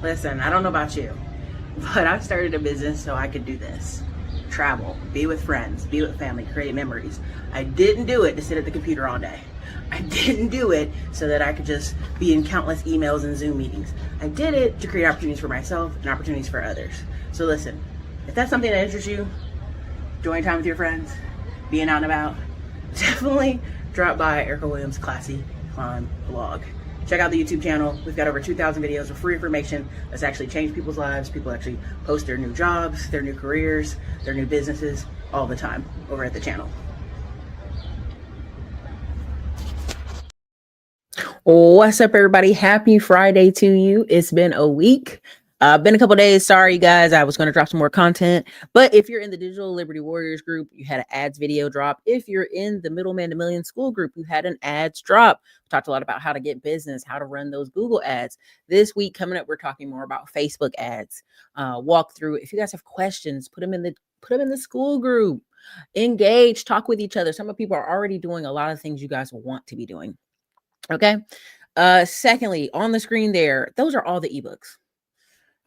Listen, I don't know about you, but I started a business so I could do this. Travel, be with friends, be with family, create memories. I didn't do it to sit at the computer all day. I didn't do it so that I could just be in countless emails and Zoom meetings. I did it to create opportunities for myself and opportunities for others. So listen, if that's something that interests you, enjoying time with your friends, being out and about, definitely drop by Erica Williams' Classy Climb blog. Check out the YouTube channel. We've got over 2,000 videos of free information that's actually changed people's lives. People actually post their new jobs, their new careers, their new businesses all the time over at the channel. What's up, everybody? Happy Friday to you. It's been a week. Been a couple days. Sorry, guys. I was going to drop some more content. But if you're in the Digital Liberty Warriors group, you had an ads video drop. If you're in the Middleman to Million School group, you had an ads drop. We talked a lot about how to get business, how to run those Google ads. This week coming up, we're talking more about Facebook ads. Walk through. If you guys have questions, put them in the school group. Engage, talk with each other. Some of people are already doing a lot of things you guys want to be doing. Okay. Secondly, on the screen there, those are all the ebooks.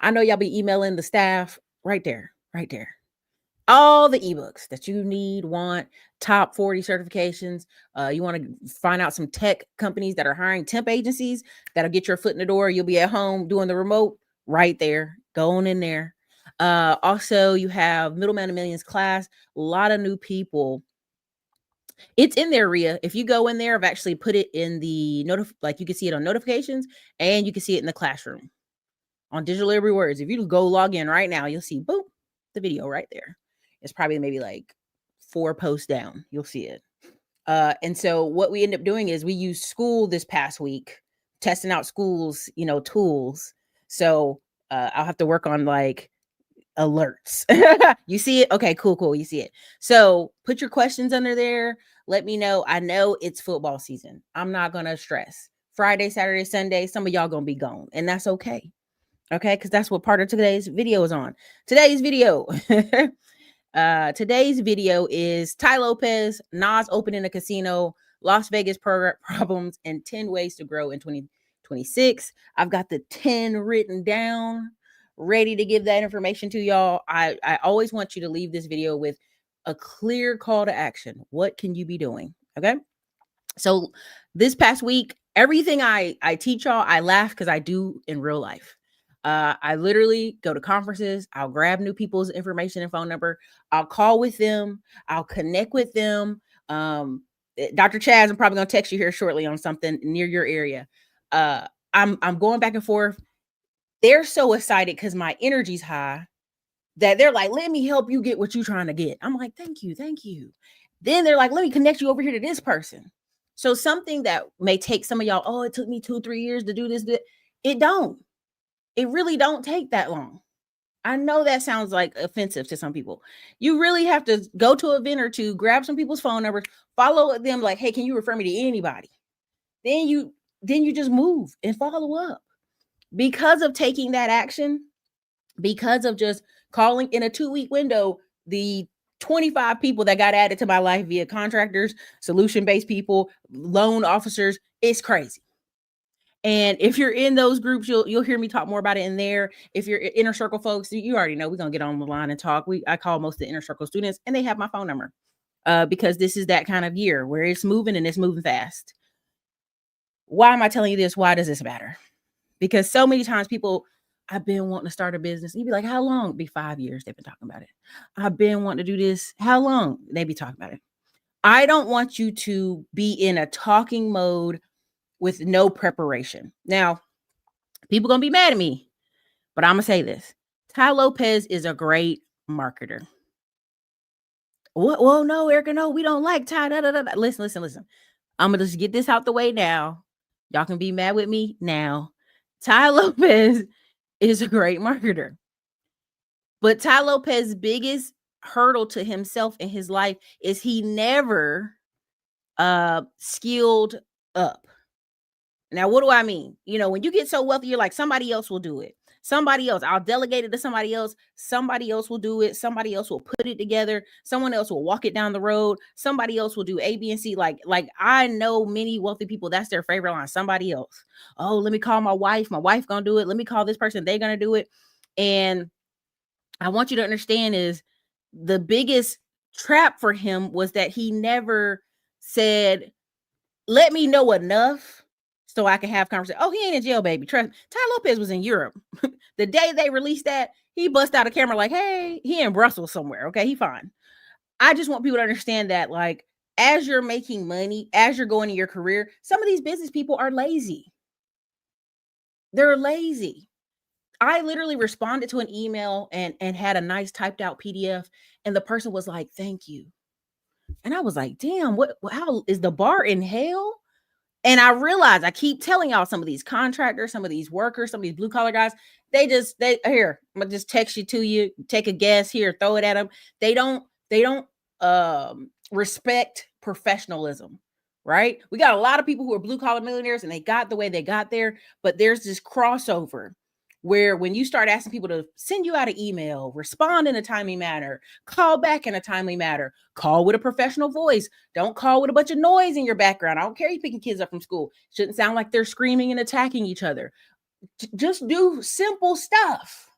I know y'all be emailing the staff right there. All the ebooks that you need, want, top 40 certifications. You want to find out some tech companies that are hiring temp agencies that'll get your foot in the door. You'll be at home doing the remote right there. Go on in there. Also, you have Middleman to Millions class. A lot of new people. It's in there, Rhea. If you go in there, I've actually put it in the like you can see it on notifications and you can see it in the classroom on Digital Liberty Words. If you go log in right now, you'll see, boom, the video right there. It's probably maybe like 4 posts down. You'll see it. And so what we end up doing is we use school this past week, testing out schools, tools. So I'll have to work on like alerts. You see it? Okay, cool. You see it. So put your questions under there. Let me know. I know it's football season. I'm not going to stress. Friday, Saturday, Sunday, some of y'all going to be gone. And that's okay. Okay, because that's what part of today's video is on. Today's video is Tai Lopez, Nas Opening a casino, Las Vegas problems, and 10 ways to grow in 2026. I've got the 10 written down, ready to give that information to y'all. I always want you to leave this video with a clear call to action. What can you be doing? Okay. So this past week, everything I teach y'all, I laugh because I do in real life. I literally go to conferences. I'll grab new people's information and phone number. I'll call with them. I'll connect with them. Dr. Chaz, I'm probably going to text you here shortly on something near your area. I'm going back and forth. They're so excited because my energy's high that they're like, let me help you get what you're trying to get. I'm like, thank you. Then they're like, let me connect you over here to this person. So something that may take some of y'all, oh, it took me 2-3 years to do this. It don't. It really don't take that long. I know that sounds like offensive to some people. You really have to go to an event or two, grab some people's phone numbers, follow them like, hey, can you refer me to anybody? Then you just move and follow up. Because of taking that action, because of just calling in a 2-week window, the 25 people that got added to my life via contractors, solution-based people, loan officers, it's crazy. And if you're in those groups, you'll hear me talk more about it in there. If you're inner circle folks, you already know we're gonna get on the line and talk. I call most of the inner circle students, and they have my phone number because this is that kind of year where it's moving and it's moving fast. Why am I telling you this? Why does this matter? Because so many times people, I've been wanting to start a business. You'd be like, how long? It'd be 5 years. They've been talking about it. I've been wanting to do this. How long? They be talking about it. I don't want you to be in a talking mode with no preparation. Now, people going to be mad at me, but I'm going to say this. Tai Lopez is a great marketer. Well, no, Erica, no, we don't like Tai. Listen. I'm going to just get this out the way now. Y'all can be mad with me now. Tai Lopez is a great marketer. But Tai Lopez's biggest hurdle to himself in his life is he never skilled up. Now, what do I mean? When you get so wealthy, you're like, somebody else will do it. Somebody else. I'll delegate it to somebody else. Somebody else will do it. Somebody else will put it together. Someone else will walk it down the road. Somebody else will do A, B, and C. Like I know many wealthy people, that's their favorite line. Somebody else. Oh, let me call my wife. My wife gonna do it. Let me call this person. They're gonna do it. And I want you to understand is the biggest trap for him was that he never said, let me know enough so I can have conversation. Oh, he ain't in jail, baby. Trust me. Tai Lopez was in Europe. The day they released that, he bust out a camera like, hey, he in Brussels somewhere. Okay, he fine. I just want people to understand that, like, as you're making money, as you're going in your career, some of these business people are lazy. They're lazy. I literally responded to an email and had a nice typed out PDF, and the person was like, thank you. And I was like, damn, how is the bar in hell? And I realized, I keep telling y'all, some of these contractors, some of these workers, some of these blue collar guys, they here, I'm gonna just text you to you, take a guess here, throw it at them. They don't respect professionalism, right? We got a lot of people who are blue collar millionaires and they got the way they got there, but there's this crossover where when you start asking people to send you out an email, respond in a timely manner, call back in a timely manner, call with a professional voice, don't call with a bunch of noise in your background. I don't care you picking kids up from school. Shouldn't sound like they're screaming and attacking each other. Just do simple stuff.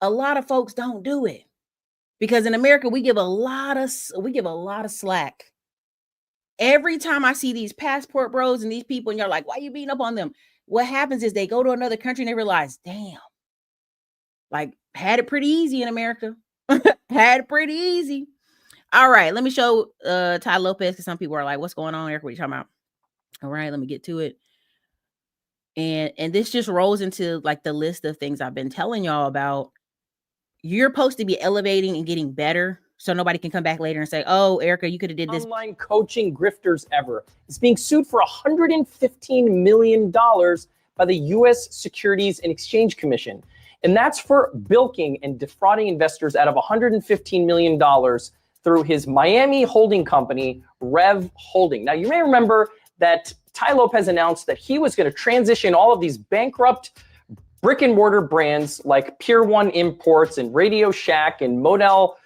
A lot of folks don't do it because in America, we give a lot of slack. Every time I see these passport bros and these people, and you're like, why are you beating up on them? What happens is they go to another country and they realize, damn, like, had it pretty easy in America. Had it pretty easy. All right, let me show Tai Lopez, because some people are like, what's going on, Eric? What are you talking about? All right, let me get to it. And this just rolls into like the list of things I've been telling y'all about. You're supposed to be elevating and getting better so nobody can come back later and say, oh, Erica, you could have did this. Online coaching grifters ever is being sued for $115 million by the U.S. Securities and Exchange Commission. And that's for bilking and defrauding investors out of $115 million through his Miami holding company, Rev Holding. Now, you may remember that Tai Lopez announced that he was going to transition all of these bankrupt brick and mortar brands like Pier 1 Imports and Radio Shack and Model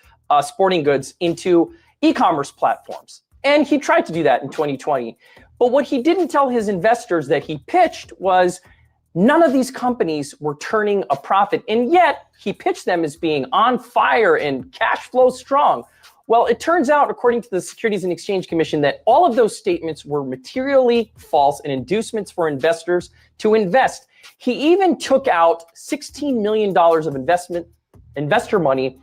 Sporting Goods into e-commerce platforms. And he tried to do that in 2020. But what he didn't tell his investors that he pitched was none of these companies were turning a profit. And yet he pitched them as being on fire and cash flow strong. Well, it turns out, according to the Securities and Exchange Commission, that all of those statements were materially false and inducements for investors to invest. He even took out $16 million of investor money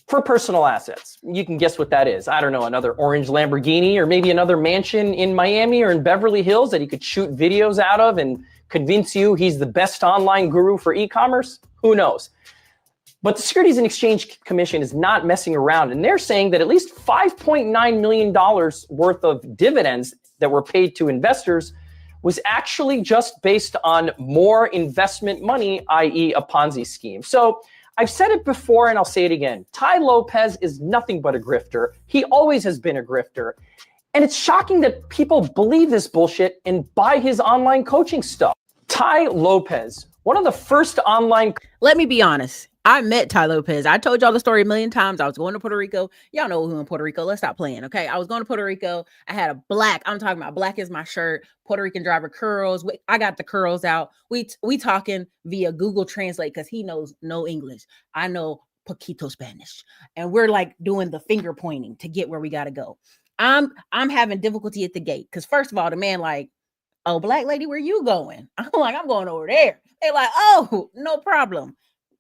for personal assets. You can guess what that is. I don't know, another orange Lamborghini, or maybe another mansion in Miami or in Beverly Hills that he could shoot videos out of and convince you he's the best online guru for e-commerce. Who knows? But the Securities and Exchange Commission is not messing around, and they're saying that at least $5.9 million worth of dividends that were paid to investors was actually just based on more investment money, i.e. a Ponzi scheme. So I've said it before and I'll say it again. Tai Lopez is nothing but a grifter. He always has been a grifter. And it's shocking that people believe this bullshit and buy his online coaching stuff. Tai Lopez, one of the first online... Let me be honest. I met Tai Lopez. I told y'all the story a million times. I was going to Puerto Rico. Y'all know who in Puerto Rico. Let's stop playing, okay? I was going to Puerto Rico. I had a black, I'm talking about black is my shirt, Puerto Rican driver curls. I got the curls out. We talking via Google Translate because he knows no English. I know poquito Spanish. And we're like doing the finger pointing to get where we got to go. I'm having difficulty at the gate because first of all, the man like, oh, black lady, where you going? I'm like, I'm going over there. They're like, oh, no problem.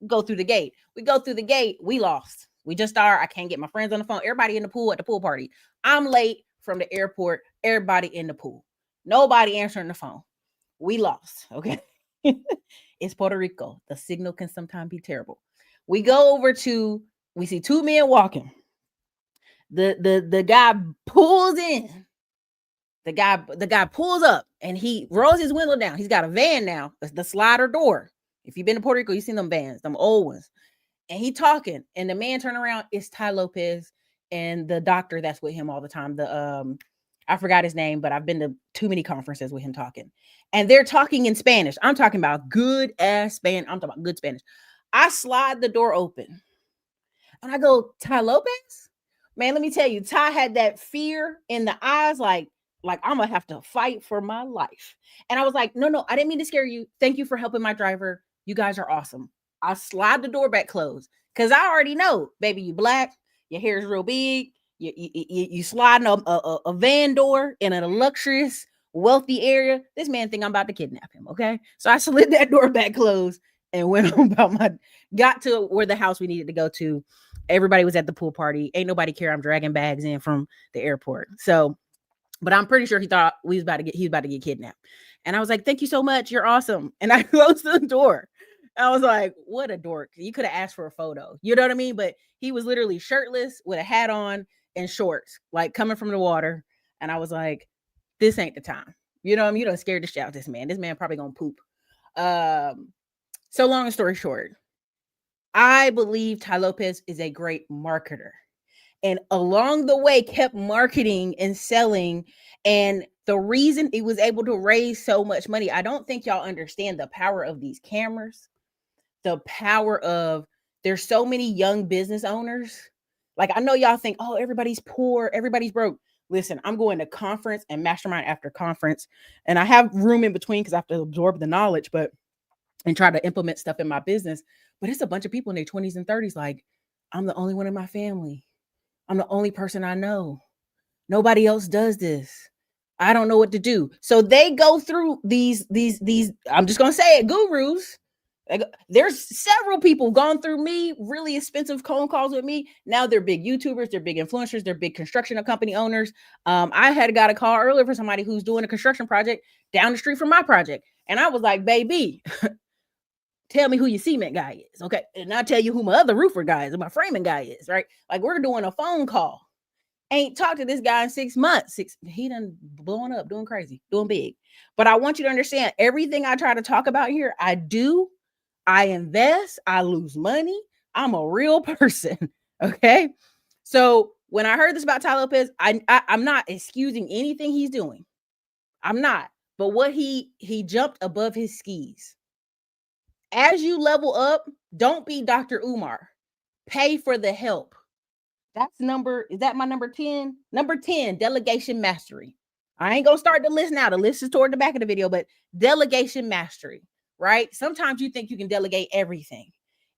Go through the gate. We go through the gate. We lost. We just are. I can't get my friends on the phone. Everybody in the pool at the pool party. I'm late from the airport. Everybody in the pool. Nobody answering the phone. We lost. Okay. It's Puerto Rico. The signal can sometimes be terrible. We go over to, we see two men walking. The guy pulls in. The guy pulls up and he rolls his window down. He's got a van now. The slider door. If you've been to Puerto Rico, you've seen them vans, them old ones. And he talking. And the man turn around, it's Tai Lopez and the doctor that's with him all the time. I forgot his name, but I've been to too many conferences with him talking. And they're talking in Spanish. I'm talking about good ass Spanish. I'm talking about good Spanish. I slide the door open and I go, Tai Lopez? Man, let me tell you, Ty had that fear in the eyes, like I'm gonna have to fight for my life. And I was like, no, I didn't mean to scare you. Thank you for helping my driver. You guys are awesome. I slide the door back closed because I already know, baby, you black, your hair is real big, you sliding a van door in a luxurious, wealthy area. This man think I'm about to kidnap him. Okay, so I slid that door back closed and went on about got to where the house we needed to go to. Everybody was at the pool party. Ain't nobody care I'm dragging bags in from the airport. So, but I'm pretty sure he thought he was about to get kidnapped. And I was like, thank you so much. You're awesome. And I closed the door. I was like, what a dork. You could have asked for a photo. You know what I mean? But he was literally shirtless with a hat on and shorts, like coming from the water. And I was like, this ain't the time. You know what I mean? You don't scared to shout this man. This man probably gonna poop. So long story short, I believe Tai Lopez is a great marketer. And along the way kept marketing and selling. And the reason it was able to raise so much money, I don't think y'all understand the power of these cameras, the power of, there's so many young business owners. Like, I know y'all think, oh, everybody's poor, everybody's broke. Listen, I'm going to conference and mastermind after conference. And I have room in between because I have to absorb the knowledge, and try to implement stuff in my business. But it's a bunch of people in their 20s and 30s. Like, I'm the only one in my family. I'm the only person I know. Nobody else does this. I don't know what to do. So they go through these, I'm just going to say it, gurus. There's several people gone through me, really expensive phone calls with me. Now they're big YouTubers, they're big influencers, they're big construction company owners. I had got a call earlier for somebody who's doing a construction project down the street from my project. And I was like, baby, tell me who your cement guy is. Okay. And I'll tell you who my other roofer guy is, and my framing guy is, right? Like, we're doing a phone call. Ain't talked to this guy in 6 months. He done blowing up, doing crazy, doing big. But I want you to understand, everything I try to talk about here, I do, I invest, I lose money. I'm a real person. Okay. So when I heard this about Tai Lopez, I'm not excusing anything he's doing. I'm not. But what he jumped above his skis. As you level up, don't be Dr. Umar. Pay for the help. Is that my number 10? Number 10, delegation mastery. I ain't gonna start the list now. The list is toward the back of the video, but delegation mastery, right? Sometimes you think you can delegate everything.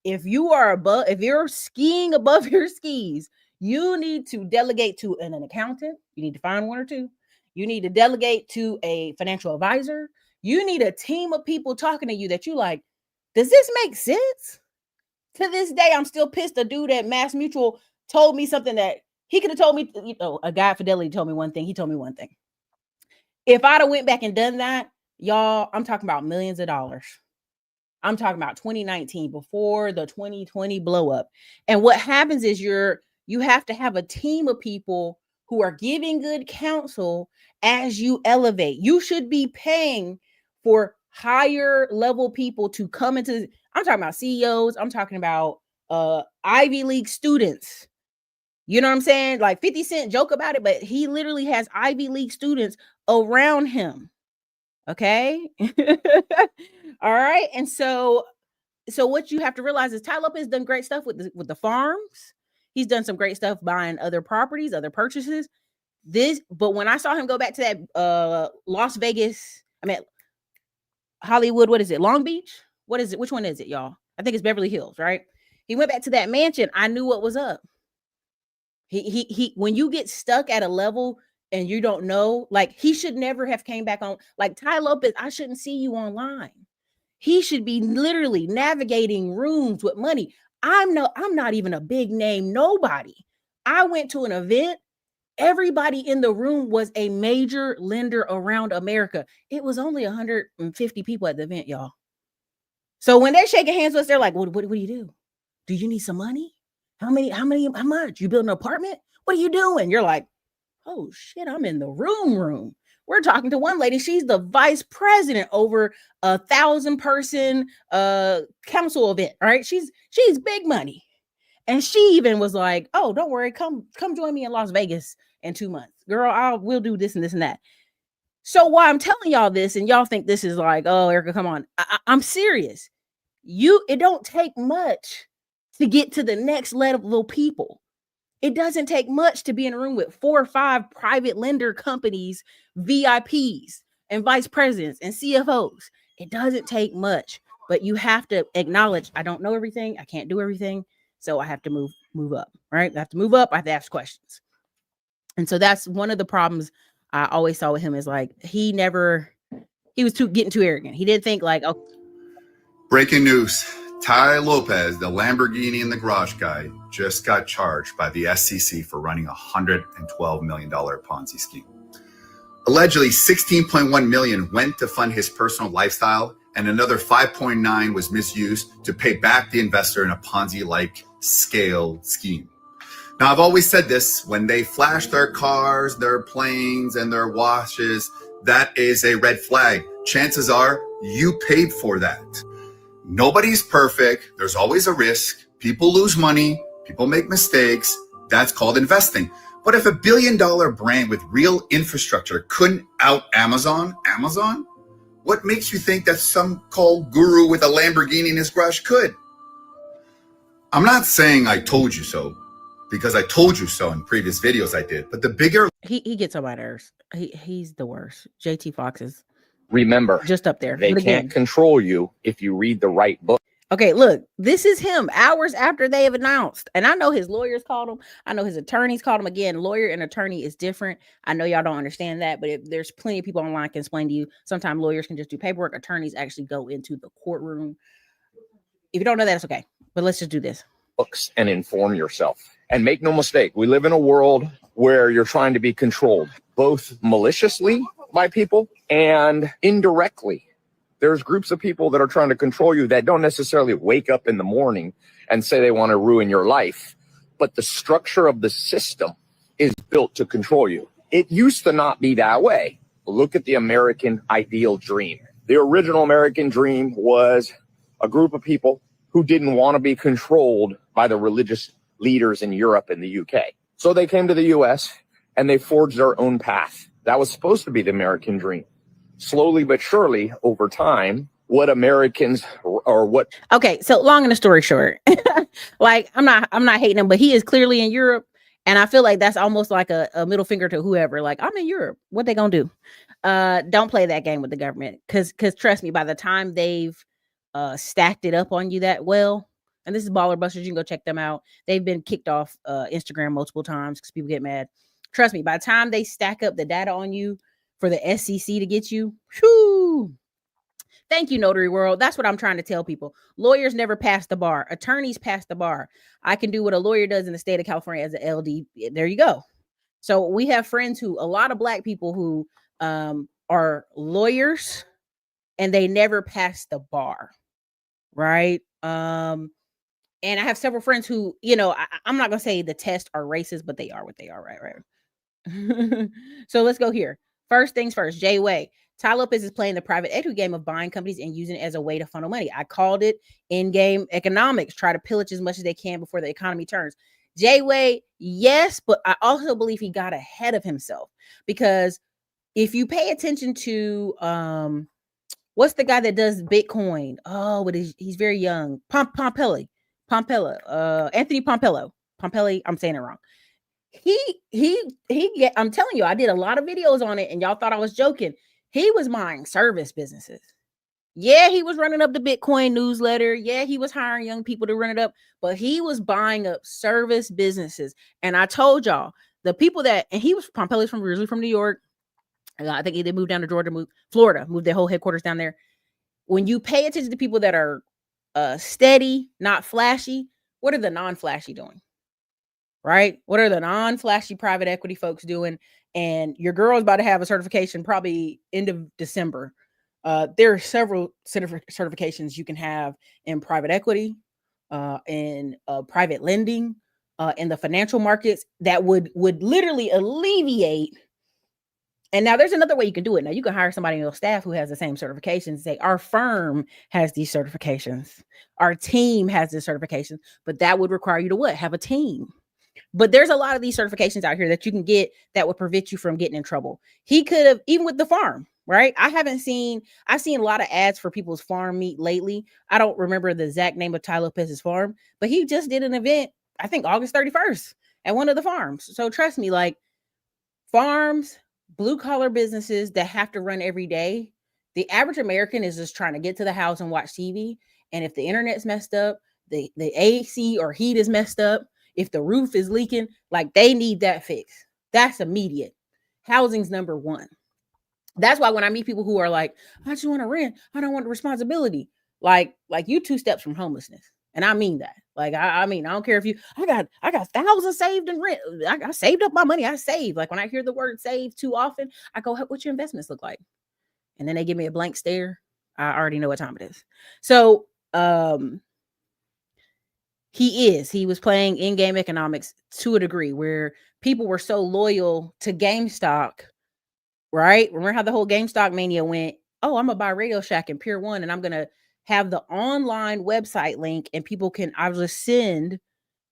If you're skiing above your skis, you need to delegate to an accountant. You need to find one or two. You need to delegate to a financial advisor. You need a team of people talking to you that you like, does this make sense? To this day, I'm still pissed. A dude at Mass Mutual told me something that he could have told me. A guy at Fidelity told me one thing. He told me one thing. If I'd have went back and done that, y'all, I'm talking about millions of dollars. I'm talking about 2019, before the 2020 blow up. And what happens is you have to have a team of people who are giving good counsel as you elevate. You should be paying for higher level people to come into. I'm talking about CEOs. I'm talking about Ivy League students. You know what I'm saying? Like 50 Cent joke about it, but he literally has Ivy League students around him. Okay. All right. And so what you have to realize is Tai Lopez done great stuff with the farms. He's done some great stuff buying other properties, other purchases. But when I saw him go back to that Las Vegas, Hollywood, what is it? Long Beach? What is it? Which one is it, y'all? I think it's Beverly Hills, right? He went back to that mansion. I knew what was up. He when you get stuck at a level and you don't know, like, he should never have came back on. Like Tai Lopez, I shouldn't see you online. He should be literally navigating rooms with money. I'm not even a big name nobody. I went to an event. Everybody in the room was a major lender around America. It was only 150 people at the event, y'all. So when they're shaking hands with us, they're like, what do you do? Do you need some money? How much? You build an apartment? What are you doing? You're like, oh shit, I'm in the room. We're talking to one lady. She's the vice president over 1,000 person council event, right? She's big money. And she even was like, oh, don't worry, come join me in Las Vegas in 2 months. Girl, we'll do this and this and that. So why I'm telling y'all this, and y'all think this is like, oh, Erica, come on. I'm serious. It don't take much to get to the next level people. It doesn't take much to be in a room with 4 or 5 private lender companies, VIPs, and vice presidents and CFOs. It doesn't take much, but you have to acknowledge, I don't know everything. I can't do everything. So I have to move up, right? I have to move up. I have to ask questions. And so that's one of the problems I always saw with him, is like, he was getting too arrogant. He didn't think like, oh. Breaking news. Tai Lopez, the Lamborghini in the garage guy, just got charged by the SEC for running a $112 million Ponzi scheme. Allegedly, $16.1 million went to fund his personal lifestyle, and another $5.9 was misused to pay back the investor in a Ponzi-like scale scheme. Now, I've always said this: when they flash their cars, their planes, and their watches, that is a red flag. Chances are you paid for that. Nobody's perfect. There's always a risk. People lose money. People make mistakes. That's called investing. But if $1 billion brand with real infrastructure couldn't out Amazon, what makes you think that some called guru with a Lamborghini in his garage could? I'm not saying I told you so, because I told you so in previous videos I did, but the bigger... He gets on my nerves. He's the worst. JT Fox is... Remember, just up there. They can't control you if you read the right book. Okay, look, this is him hours after they have announced. And I know his lawyers called him. I know his attorneys called him. Again, lawyer and attorney is different. I know y'all don't understand that, but there's plenty of people online can explain to you. Sometimes lawyers can just do paperwork. Attorneys actually go into the courtroom. If you don't know that, it's okay. But let's just do this. Books and inform yourself. And make no mistake, we live in a world where you're trying to be controlled, both maliciously by people and indirectly. There's groups of people that are trying to control you that don't necessarily wake up in the morning and say they want to ruin your life, but the structure of the system is built to control you. It used to not be that way. Look at the American ideal dream. The original American dream was a group of people who didn't want to be controlled by the religious leaders in Europe and the UK. So they came to the US and they forged their own path. That was supposed to be the American dream. Slowly but surely, over time, what Americans or what... Okay, so long and the story short, like I'm not hating him, but he is clearly in Europe, and I feel like that's almost like a middle finger to whoever. Like, I'm in Europe, what they gonna do? Don't play that game with the government, because trust me, by the time they've stacked it up on you that well, and this is Baller Busters, you can go check them out. They've been kicked off Instagram multiple times because people get mad. Trust me, by the time they stack up the data on you for the SEC to get you, whew. Thank you, Notary World. That's what I'm trying to tell people. Lawyers never pass the bar. Attorneys pass the bar. I can do what a lawyer does in the state of California as an LD. There you go. So we have friends a lot of Black people who are lawyers, and they never pass the bar, right? And I have several friends who, I'm not going to say the tests are racist, but they are what they are, right? So let's go here. First things first, Jay Way. Tai Lopez is playing the private equity game of buying companies and using it as a way to funnel money. I called it in-game economics. Try to pillage as much as they can before the economy turns. Jay Way, yes, but I also believe he got ahead of himself, because if you pay attention to what's the guy that does Bitcoin? Oh, but he's very young. Anthony Pompello. I'm saying it wrong. I'm telling you, I did a lot of videos on it, and y'all thought I was joking. He was buying service businesses. Yeah, he was running up the Bitcoin newsletter. Yeah, he was hiring young people to run it up, but he was buying up service businesses. And I told y'all, the people Pompello's originally from New York. I think they moved down to Georgia, Florida, moved their whole headquarters down there. When you pay attention to people that are steady, not flashy, what are the non-flashy doing? Right? What are the non-flashy private equity folks doing? And your girl is about to have a certification probably end of December. There are several certifications you can have in private equity, in private lending, in the financial markets that would literally alleviate And now there's another way you can do it. Now you can hire somebody in your staff who has the same certifications and say, our firm has these certifications. Our team has this certification, but that would require you to what? Have a team. But there's a lot of these certifications out here that you can get that would prevent you from getting in trouble. He could have, even with the farm, right? I've seen a lot of ads for people's farm meat lately. I don't remember the exact name of Tai Lopez's farm, but he just did an event, I think August 31st at one of the farms. So trust me, like farms, blue collar businesses that have to run every day. The average American is just trying to get to the house and watch TV. And if the internet's messed up, the AC or heat is messed up, if the roof is leaking, like they need that fixed. That's immediate. Housing's number one. That's why when I meet people who are like, I just want to rent, I don't want the responsibility. Like you 2 steps from homelessness. And I mean that. Like, I mean, I don't care if you, I got thousands saved in rent. I saved up my money. I saved. Like when I hear the word save too often, I go, what's your investments look like? And then they give me a blank stare. I already know what time it is. So, he was playing in-game economics to a degree where people were so loyal to GameStop, right? Remember how the whole GameStop mania went, oh, I'm gonna buy Radio Shack and Pier 1 and I'm gonna have the online website link and I'll just send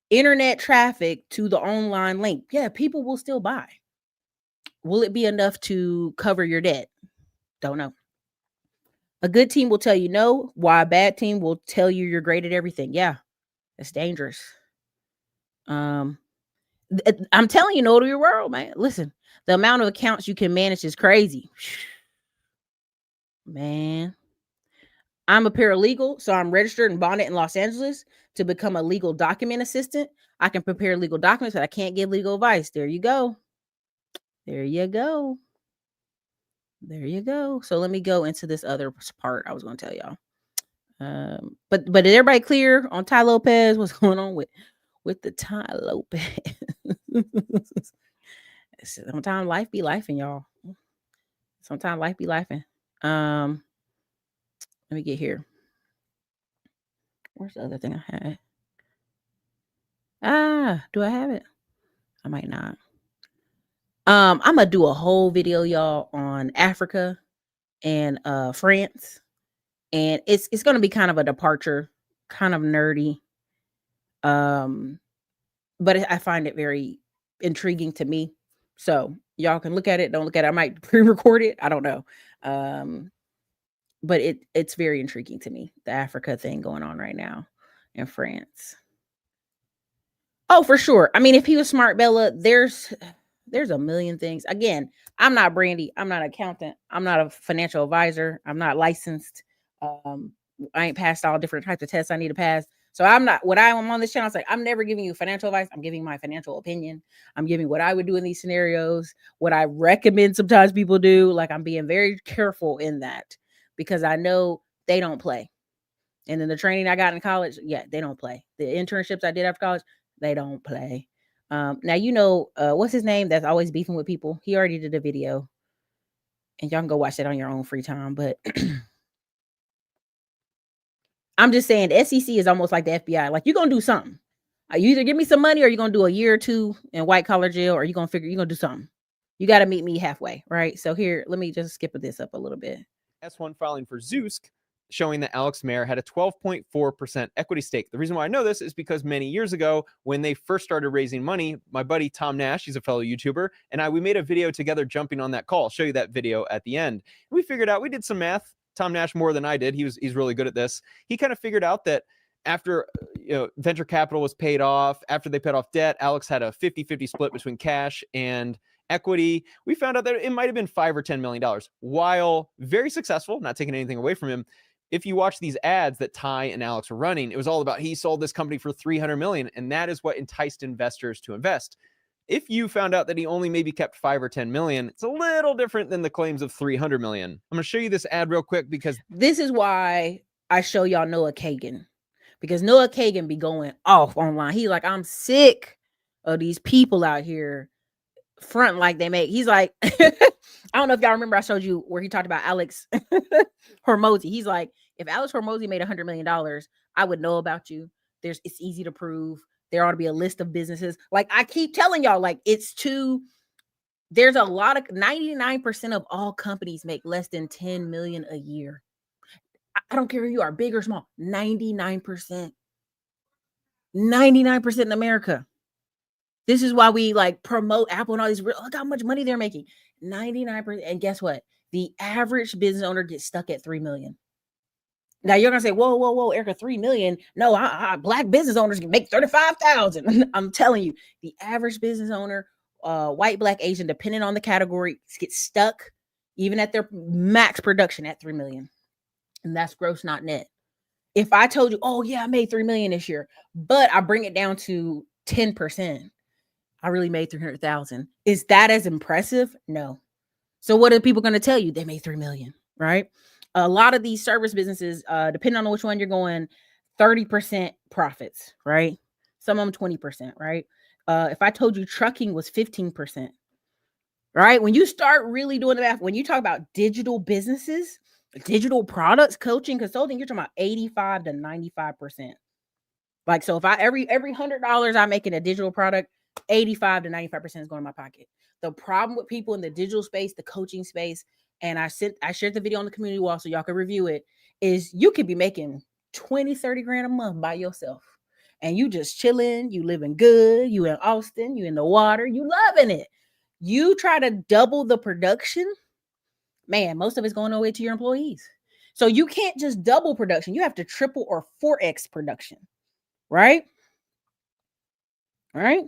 internet traffic to the online link. Yeah, people will still buy. Will it be enough to cover your debt? Don't know. A good team will tell you no, while a bad team will tell you you're great at everything. Yeah. It's dangerous. I'm telling you, know to your world, man. Listen, the amount of accounts you can manage is crazy. Man, I'm a paralegal, so I'm registered and bonded in Los Angeles to become a legal document assistant. I can prepare legal documents, but I can't give legal advice. There you go. There you go. There you go. So let me go into this other part I was going to tell y'all. But is everybody clear on Tai Lopez? What's going on with the Tai Lopez? Sometimes life be lifing, y'all. Sometimes life be lifing. Let me get here. Where's the other thing I had? Do I have it? I might not. I'm gonna do a whole video, y'all, on Africa and France. And it's gonna be kind of a departure, kind of nerdy. But I find it very intriguing to me. So y'all can look at it, don't look at it. I might pre-record it. I don't know. But it's very intriguing to me, the Africa thing going on right now in France. Oh, for sure. I mean, if he was smart, Bella, there's a million things. Again, I'm not Brandy. I'm not an accountant. I'm not a financial advisor. I'm not licensed. I ain't passed all different types of tests I need to pass. So I'm not, what I'm on this channel, it's like, I'm never giving you financial advice. I'm giving my financial opinion. I'm giving what I would do in these scenarios, what I recommend sometimes people do. Like I'm being very careful in that because I know they don't play. And then the training I got in college, yeah, they don't play. The internships I did after college, they don't play. Now, what's his name that's always beefing with people? He already did a video. And y'all can go watch that on your own free time. But I'm just saying the SEC is almost like the FBI. Like you're going to do something. You either give me some money or you're going to do a year or two in white collar jail or you're going to do something. You got to meet me halfway, right? So here, let me just skip this up a little bit. S1 filing for Zeusk showing that Alex Mayer had a 12.4% equity stake. The reason why I know this is because many years ago, when they first started raising money, my buddy Tom Nash, he's a fellow YouTuber, and we made a video together jumping on that call. I'll show you that video at the end. We figured out, we did some math. Tom Nash more than I did. He's really good at this. He kind of figured out that after venture capital was paid off, after they paid off debt, Alex had a 50-50 split between cash and equity. We found out that it might have been $5 or $10 million. While very successful, not taking anything away from him, if you watch these ads that Tai and Alex were running, it was all about he sold this company for $300 million, and that is what enticed investors to invest. If you found out that he only maybe kept $5 or $10 million, it's a little different than the claims of $300 million. I'm going to show you this ad real quick because this is why I show y'all Noah Kagan, because Noah Kagan be going off online. He's like, I'm sick of these people out here front like they make. He's like, I don't know if y'all remember I showed you where he talked about Alex Hormozy. He's like, if Alex Hormozy made $100 million, I would know about you. It's easy to prove. There ought to be a list of businesses. Like I keep telling y'all, like it's too There's a lot of 99% of all companies make less than 10 million a year. I don't care if you are big or small. 99%. 99% in America. This is why we like promote Apple and all these. Look how much money they're making. 99%. And guess what? The average business owner gets stuck at 3 million. Now you're gonna say, whoa, Erica, 3 million. No, Black business owners can make 35,000. I'm telling you, the average business owner, white, Black, Asian, depending on the category, gets stuck even at their max production at 3 million. And that's gross, not net. If I told you, oh yeah, I made 3 million this year, but I bring it down to 10%, I really made 300,000. Is that as impressive? No. So what are people going to tell you? They made 3 million, right? A lot of these service businesses, depending on which one you're going, 30% profits, right? Some of them 20%, right? If I told you trucking was 15%, right? When you start really doing the math, when you talk about digital businesses, digital products, coaching, consulting, you're talking about 85 to 95%. Like, so if I every $100 I make in a digital product, 85 to 95% is going in my pocket. The problem with people in the digital space, the coaching space, and I shared the video on the community wall so y'all can review it, is you could be making 20, 30 grand a month by yourself. And you just chilling, you living good, you in Austin, you in the water, you loving it. You try to double the production, man, most of it's going away to your employees. So you can't just double production. You have to triple or 4x production, right? All right.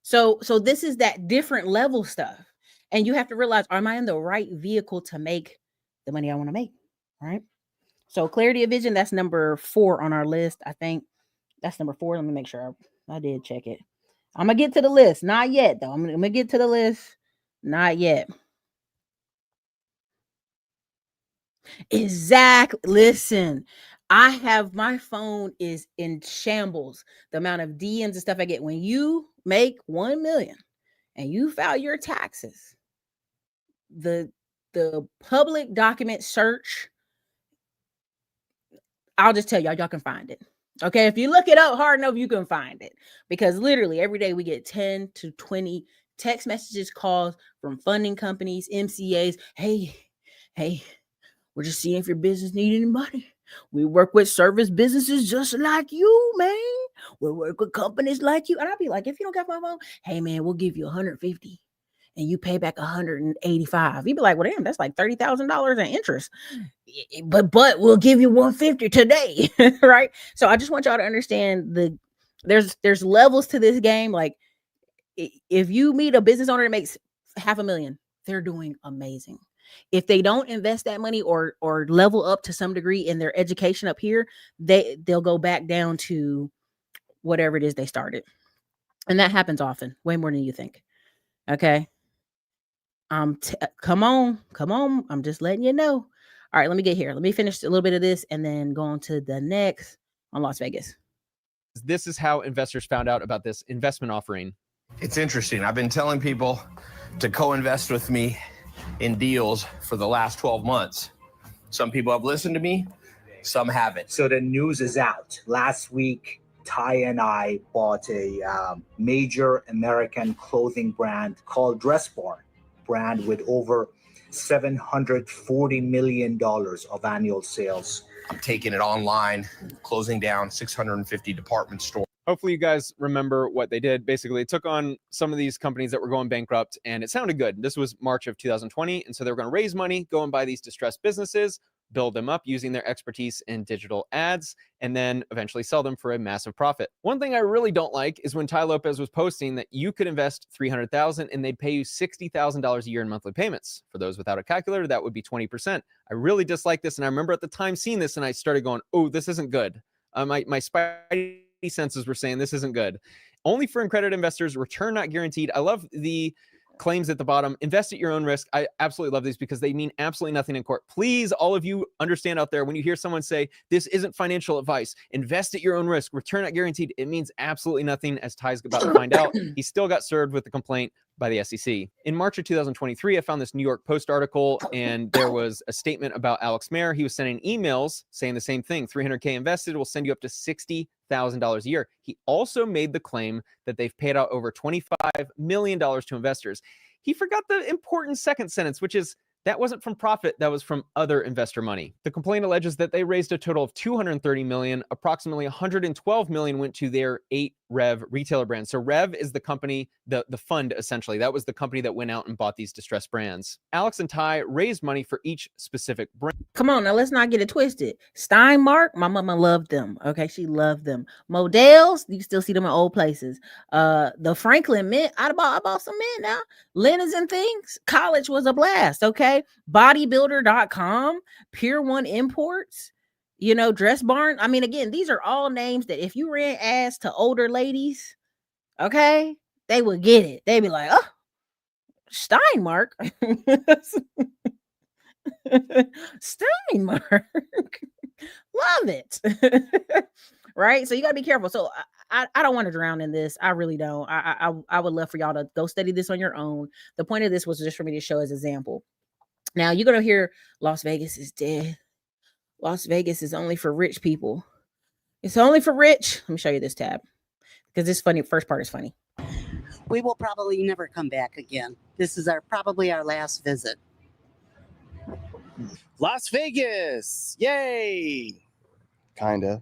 So this is that different level stuff. And you have to realize, am I in the right vehicle to make the money I want to make? All right. So clarity of vision, that's number 4 on our list. I think that's number 4. Let me make sure I did check it. I'm going to get to the list. Not yet, though. I'm going to get to the list. Not yet. Exactly. Listen, my phone is in shambles. The amount of DMs and stuff I get when you make 1 million and you file your taxes. The public document search, I'll just tell y'all can find it. Okay, if you look it up hard enough, you can find it, because literally every day we get 10 to 20 text messages, calls from funding companies, MCAs. Hey, we're just seeing if your business need any money. We work with service businesses just like you, man. We work with companies like you. And I'll be like, if you don't got my phone, hey man, we'll give you 150 and you pay back 185. You'd be like, well, damn, that's like $30,000 in interest. But we'll give you 150 today. Right? So I just want y'all to understand there's levels to this game. Like, if you meet a business owner that makes $500,000, they're doing amazing. If they don't invest that money or level up to some degree in their education up here, they'll go back down to whatever it is they started. And that happens often, way more than you think. Okay. Come on. I'm just letting you know. All right, let me get here. Let me finish a little bit of this and then go on to the next on Las Vegas. This is how investors found out about this investment offering. It's interesting. I've been telling people to co-invest with me in deals for the last 12 months. Some people have listened to me, some haven't. So the news is out. Last week, Tai and I bought a major American clothing brand called Dress Bar, brand with over $740 million of annual sales. I'm taking it online, closing down 650 department stores. Hopefully you guys remember what they did. Basically, it took on some of these companies that were going bankrupt, and it sounded good. This was March of 2020, and so they were going to raise money, go and buy these distressed businesses, build them up using their expertise in digital ads, and then eventually sell them for a massive profit. One thing I really don't like is when Tai Lopez was posting that you could invest $300,000 and they'd pay you $60,000 a year in monthly payments. For those without a calculator, that would be 20%. I really dislike this, and I remember at the time seeing this, and I started going, oh, this isn't good. My spidey senses were saying this isn't good. Only for accredited investors, return not guaranteed. I love the claims at the bottom. Invest at your own risk. I absolutely love these because they mean absolutely nothing in court. Please, all of you understand out there, when you hear someone say this isn't financial advice, invest at your own risk, return not guaranteed, it means absolutely nothing, as Ty's about to find out. He still got served with the complaint by the SEC. In March of 2023, I found this New York Post article, and there was a statement about Alex Mayer. He was sending emails saying the same thing. 300K invested will send you up to $60,000 a year. He also made the claim that they've paid out over $25 million to investors. He forgot the important second sentence, which is that wasn't from profit, that was from other investor money. The complaint alleges that they raised a total of $230 million. Approximately $112 million went to their 8 Rev retailer brands. So Rev is the company, the fund essentially. That was the company that went out and bought these distressed brands. Alex and Tai raised money for each specific brand. Come on, now let's not get it twisted. Steinmark, my mama loved them. Okay, she loved them. Models, you still see them in old places. The Franklin Mint, I bought some mint now. Linens and things. College was a blast. Okay, bodybuilder.com, Pier 1 Imports, you know, Dress Barn. I mean, again, these are all names that if you ran ass to older ladies, okay, they would get it. They'd be like, oh, Steinmark. Steinmark. Love it. Right? So you got to be careful. So I don't want to drown in this. I really don't. I would love for y'all to go study this on your own. The point of this was just for me to show as example. Now you're going to hear Las Vegas is dead. Las Vegas is only for rich people. It's only for rich. Let me show you this tab because this funny. First part is funny. We will probably never come back again. This is probably our last visit. Las Vegas, yay! Kinda.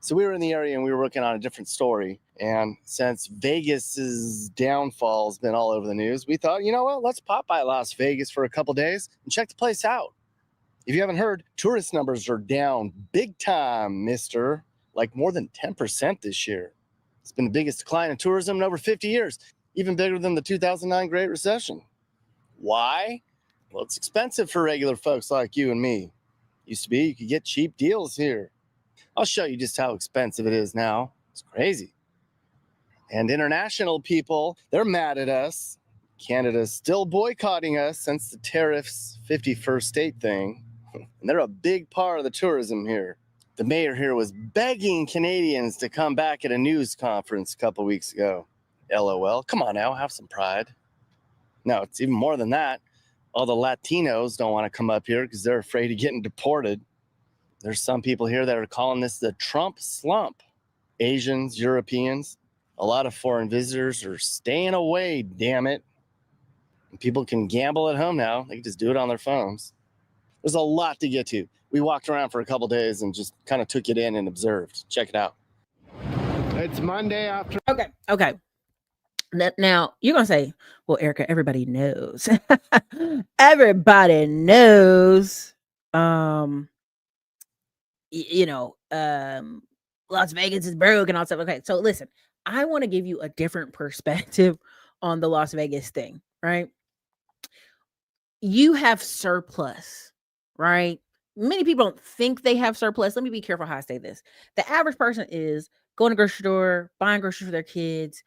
So we were in the area and we were working on a different story. And since Vegas's downfall has been all over the news, we thought, you know what, let's pop by Las Vegas for a couple days and check the place out. If you haven't heard, tourist numbers are down big time, mister. Like more than 10% this year. It's been the biggest decline in tourism in over 50 years, even bigger than the 2009 Great Recession. Why? Well, it's expensive for regular folks like you and me. Used to be, you could get cheap deals here. I'll show you just how expensive it is now. It's crazy. And international people, they're mad at us. Canada's still boycotting us since the tariffs 51st state thing. And they're a big part of the tourism here. The mayor here was begging Canadians to come back at a news conference a couple weeks ago. LOL. Come on now, have some pride. No, it's even more than that. All the Latinos don't want to come up here because they're afraid of getting deported. There's some people here that are calling this the Trump slump. Asians, Europeans, a lot of foreign visitors are staying away, damn it. And people can gamble at home now. They can just do it on their phones. There's a lot to get to. We walked around for a couple days and just kind of took it in and observed. Check it out. It's Monday after. Okay. Now you're gonna say, well, Erica, everybody knows. Everybody knows. Las Vegas is broke and all stuff. Okay, so listen, I want to give you a different perspective on the Las Vegas thing, right? You have surplus, right? Many people don't think they have surplus. Let me be careful how I say this. The average person is going to the grocery store, buying groceries for their kids,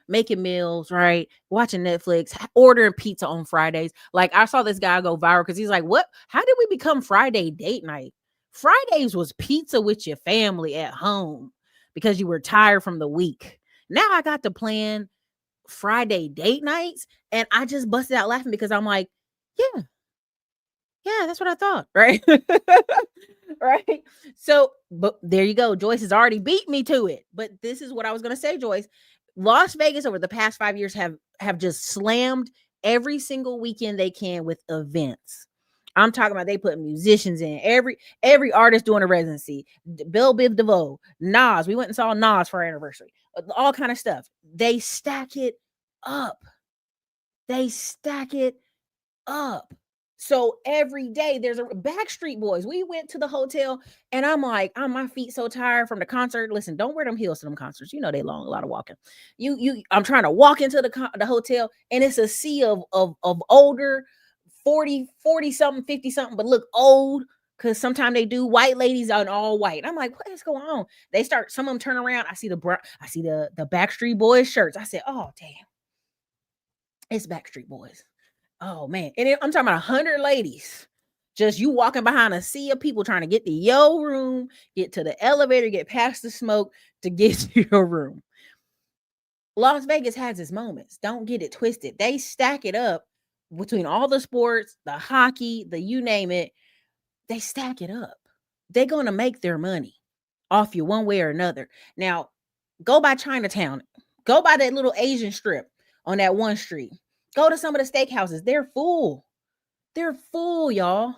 making meals, right? Watching Netflix, ordering pizza on Fridays. Like I saw this guy go viral because he's like, what? How did we become Friday date night? Fridays was pizza with your family at home because you were tired from the week. Now I got to plan Friday date nights and I just busted out laughing because I'm like, yeah, that's what I thought, right? Right. So, but there you go. Joyce has already beat me to it. But this is what I was going to say, Joyce. Las Vegas over the past 5 years have just slammed every single weekend they can with events. I'm talking about they put musicians in every artist doing a residency. Belle Biv DeVoe, Nas. We went and saw Nas for our anniversary. All kind of stuff. They stack it up. So every day there's a Backstreet Boys. We went to the hotel and I'm like, my feet so tired from the concert. Listen, don't wear them heels to them concerts. You know, they long, a lot of walking. I'm trying to walk into the hotel and it's a sea of older 40 something, 50 something, but look old. Cause sometimes they do white ladies on all white. I'm like, what is going on? Some of them turn around. I see the Backstreet Boys shirts. I said, oh damn. It's Backstreet Boys. Oh man. And I'm talking about 100 ladies. Just you walking behind a sea of people trying to get to your room, get to the elevator, get past the smoke to get to your room. Las Vegas has its moments. Don't get it twisted. They stack it up between all the sports, the hockey, the you name it. They stack it up. They're going to make their money off you one way or another. Now, go by Chinatown. Go by that little Asian strip on that one street. Go to some of the steakhouses. They're full. They're full, y'all.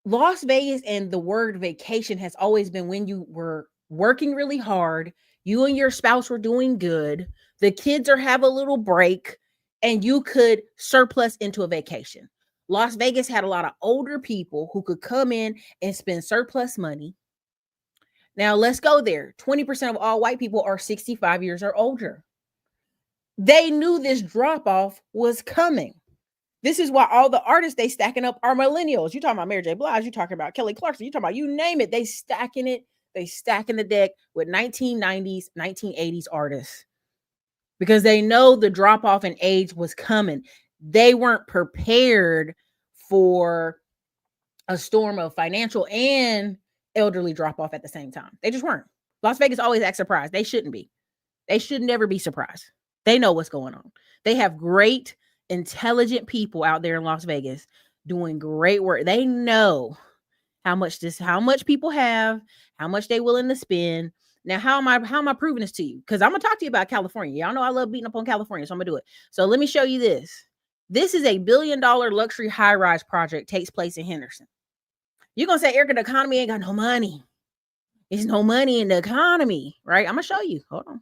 Las Vegas and the word vacation has always been when you were working really hard, you and your spouse were doing good, the kids are have a little break, and you could surplus into a vacation. Las Vegas had a lot of older people who could come in and spend surplus money. Now let's go there. 20% of all white people are 65 years or older. They knew this drop off was coming. This is why all the artists they stacking up are millennials. You talking about Mary J. Blige, you talking about Kelly Clarkson, you talking about you name it. They stacking it. They stacking the deck with 1990s, 1980s artists because they know the drop off in age was coming. They weren't prepared for a storm of financial and elderly drop off at the same time. They just weren't. Las Vegas always acts surprised. They shouldn't be. They should never be surprised. They know what's going on. They have great, intelligent people out there in Las Vegas doing great work. They know how much people have, how much they willing to spend. Now, how am I proving this to you? Because I'm gonna talk to you about California. Y'all know I love beating up on California, so I'm gonna do it. So let me show you this. This is a $1 billion luxury high-rise project, takes place in Henderson. You're gonna say, Erica, the economy ain't got no money. There's no money in the economy, right? I'm gonna show you. Hold on.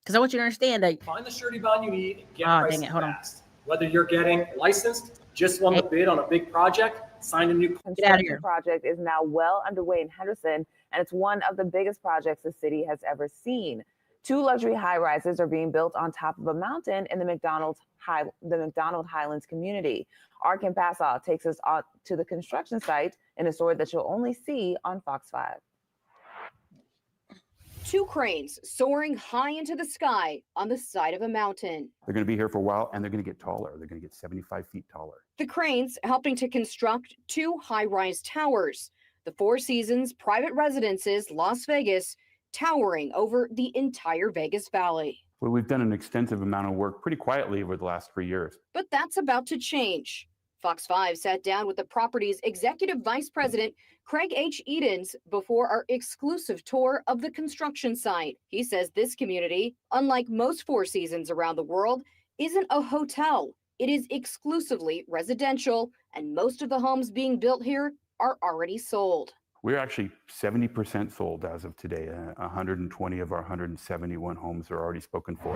Because I want you to understand that. Find the surety bond you need and get pricing hold fast. Whether you're getting licensed, just won the bid on a big project, signed a new construction project is now well underway in Henderson, and it's one of the biggest projects the city has ever seen. 2 luxury high-rises are being built on top of a mountain in the McDonald Highlands community. Our Kim Passoff takes us to the construction site in a story that you'll only see on Fox 5. 2 cranes soaring high into the sky on the side of a mountain. They're going to be here for a while, and they're going to get taller. They're going to get 75 feet taller. The cranes helping to construct 2 high-rise towers. The Four Seasons private residences, Las Vegas, towering over the entire Vegas Valley. Well, we've done an extensive amount of work pretty quietly over the last 3 years. But that's about to change. Fox 5 sat down with the property's executive vice president, Craig H. Edens, before our exclusive tour of the construction site. He says this community, unlike most Four Seasons around the world, isn't a hotel. It is exclusively residential, and most of the homes being built here are already sold. We're actually 70% sold as of today. 120 of our 171 homes are already spoken for.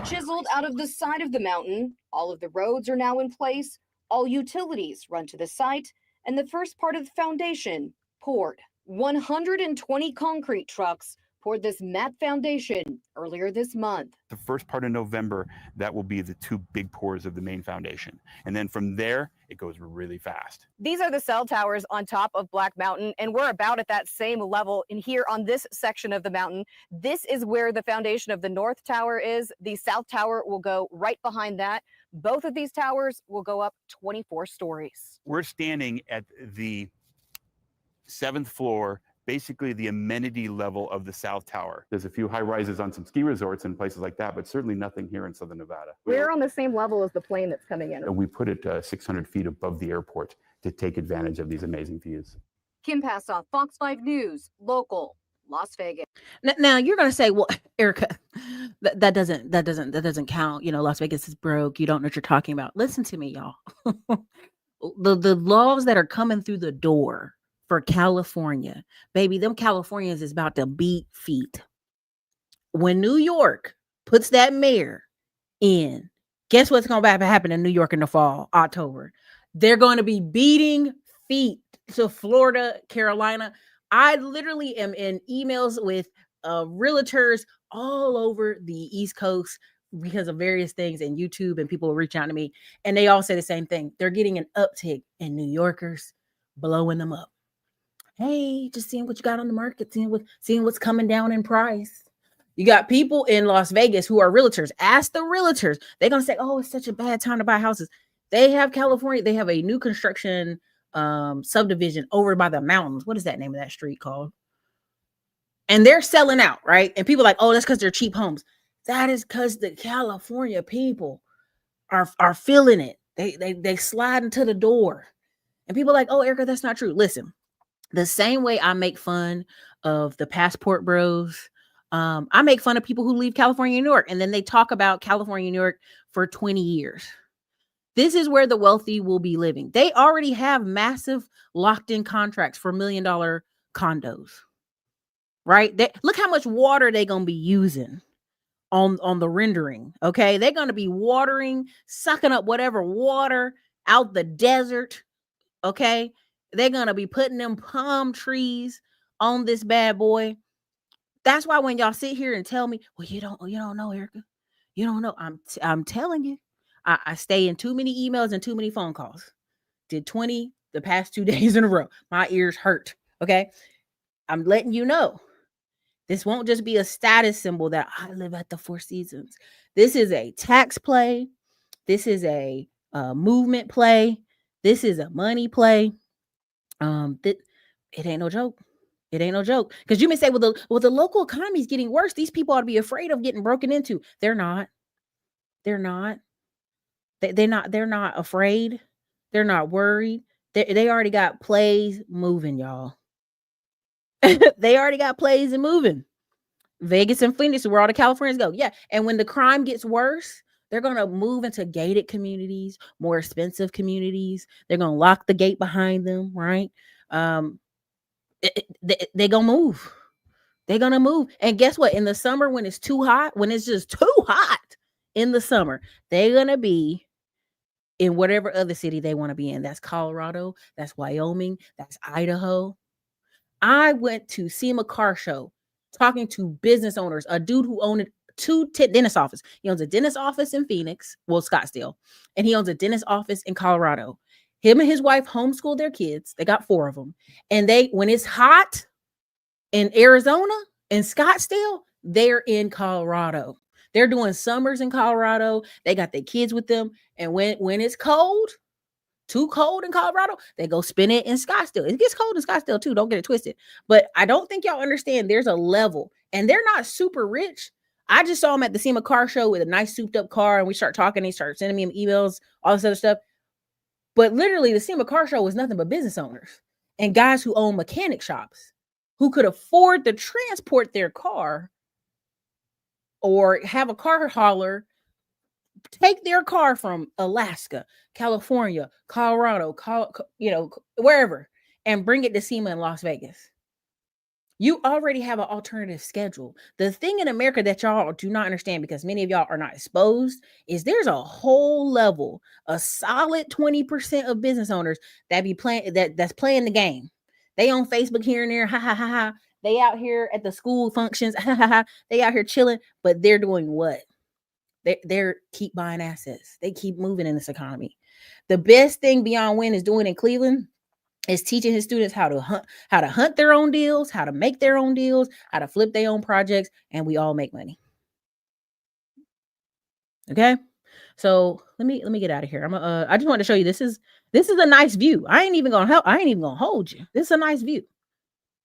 Chiseled out of the side of the mountain, all of the roads are now in place, all utilities run to the site, and the first part of the foundation poured. 120 concrete trucks poured this mat foundation earlier this month. The first part of November, that will be the 2 big pours of the main foundation. And then from there, it goes really fast. These are the cell towers on top of Black Mountain, and we're about at that same level in here on this section of the mountain. This is where the foundation of the North Tower is. The South Tower will go right behind that. Both of these towers will go up 24 stories. We're standing at the 7th floor, basically the amenity level of the South Tower. There's a few high rises on some ski resorts and places like that, but certainly nothing here in Southern Nevada. We're on the same level as the plane that's coming in. And we put it 600 feet above the airport to take advantage of these amazing views. Kim Passoff, Fox 5 News, local, Las Vegas. Now you're gonna say, well, Erica, that doesn't count. You know, Las Vegas is broke. You don't know what you're talking about. Listen to me, y'all. the laws that are coming through the door for California, baby, them Californians is about to beat feet. When New York puts that mayor in, guess what's going to happen in New York in the fall, October? They're going to be beating feet to Florida, Carolina. I literally am in emails with realtors all over the East Coast because of various things and YouTube, and people will reach out to me and they all say the same thing. They're getting an uptick in New Yorkers blowing them up. Hey, just seeing what you got on the market, seeing what's coming down in price. You got people in Las Vegas who are realtors. Ask the realtors. They're going to say, oh, it's such a bad time to buy houses. They have California. They have a new construction subdivision over by the mountains. What is that name of that street called? and they're selling out, right? And people are like, oh, that's because they're cheap homes. That is because the California people are feeling it. They slide into the door. And people are like, oh, Erica, that's not true. Listen, the same way I make fun of the passport bros, I make fun of people who leave California and New York, and then they talk about California and New York for 20 years. This is where the wealthy will be living. They already have massive locked-in contracts for $1 million condos, right? Look how much water they're going to be using on the rendering, okay? They're going to be watering, sucking up whatever water out the desert, okay? They're going to be putting them palm trees on this bad boy. That's why when y'all sit here and tell me, well, you don't know, Erica. You don't know. I'm telling you. I stay in too many emails and too many phone calls. Did 20 the past 2 days in a row. My ears hurt. Okay. I'm letting you know. This won't just be a status symbol that I live at the Four Seasons. This is a tax play. This is a movement play. This is a money play. It ain't no joke. It ain't no joke. Because you may say, well, the local economy is getting worse. These people ought to be afraid of getting broken into. They're not. They're not. They're not afraid. They're not worried. They already got plays moving, y'all. They already got plays and moving. Vegas and Phoenix is where all the Californians go. Yeah. And when the crime gets worse, they're going to move into gated communities, more expensive communities. They're going to lock the gate behind them, right? They're going to move. They're going to move. And guess what? In the summer, when it's too hot, when it's just too hot in the summer, they're going to be in whatever other city they want to be in. That's Colorado. That's Wyoming. That's Idaho. I went to SEMA Car Show talking to business owners, a dude who owned two dentist offices. He owns a dentist office in Phoenix, well, Scottsdale, and he owns a dentist office in Colorado. Him and his wife homeschooled their kids. They got 4 of them. And when it's hot in Arizona, in Scottsdale, they're in Colorado. They're doing summers in Colorado. They got their kids with them. And when it's cold, too cold in Colorado, they go spin it in Scottsdale. It gets cold in Scottsdale too. Don't get it twisted. But I don't think y'all understand there's a level, and they're not super rich. I just saw him at the SEMA Car Show with a nice souped up car, and we start talking. And he started sending me emails, all this other stuff. But literally, the SEMA Car Show was nothing but business owners and guys who own mechanic shops who could afford to transport their car or have a car hauler take their car from Alaska, California, Colorado, wherever, and bring it to SEMA in Las Vegas. You already have an alternative schedule. The thing in America that y'all do not understand, because many of y'all are not exposed, is there's a whole level, a solid 20% of business owners that be playing that's playing the game. They on Facebook here and there, ha ha ha ha. They out here at the school functions, ha ha ha. They out here chilling, but they're doing what? They're keep buying assets. They keep moving in this economy. The best thing Beyond Win is doing in Cleveland is teaching his students how to hunt their own deals, how to make their own deals, how to flip their own projects, and we all make money. Okay, so let me get out of here. I just want to show you this is a nice view. I ain't even gonna hold you. This is a nice view,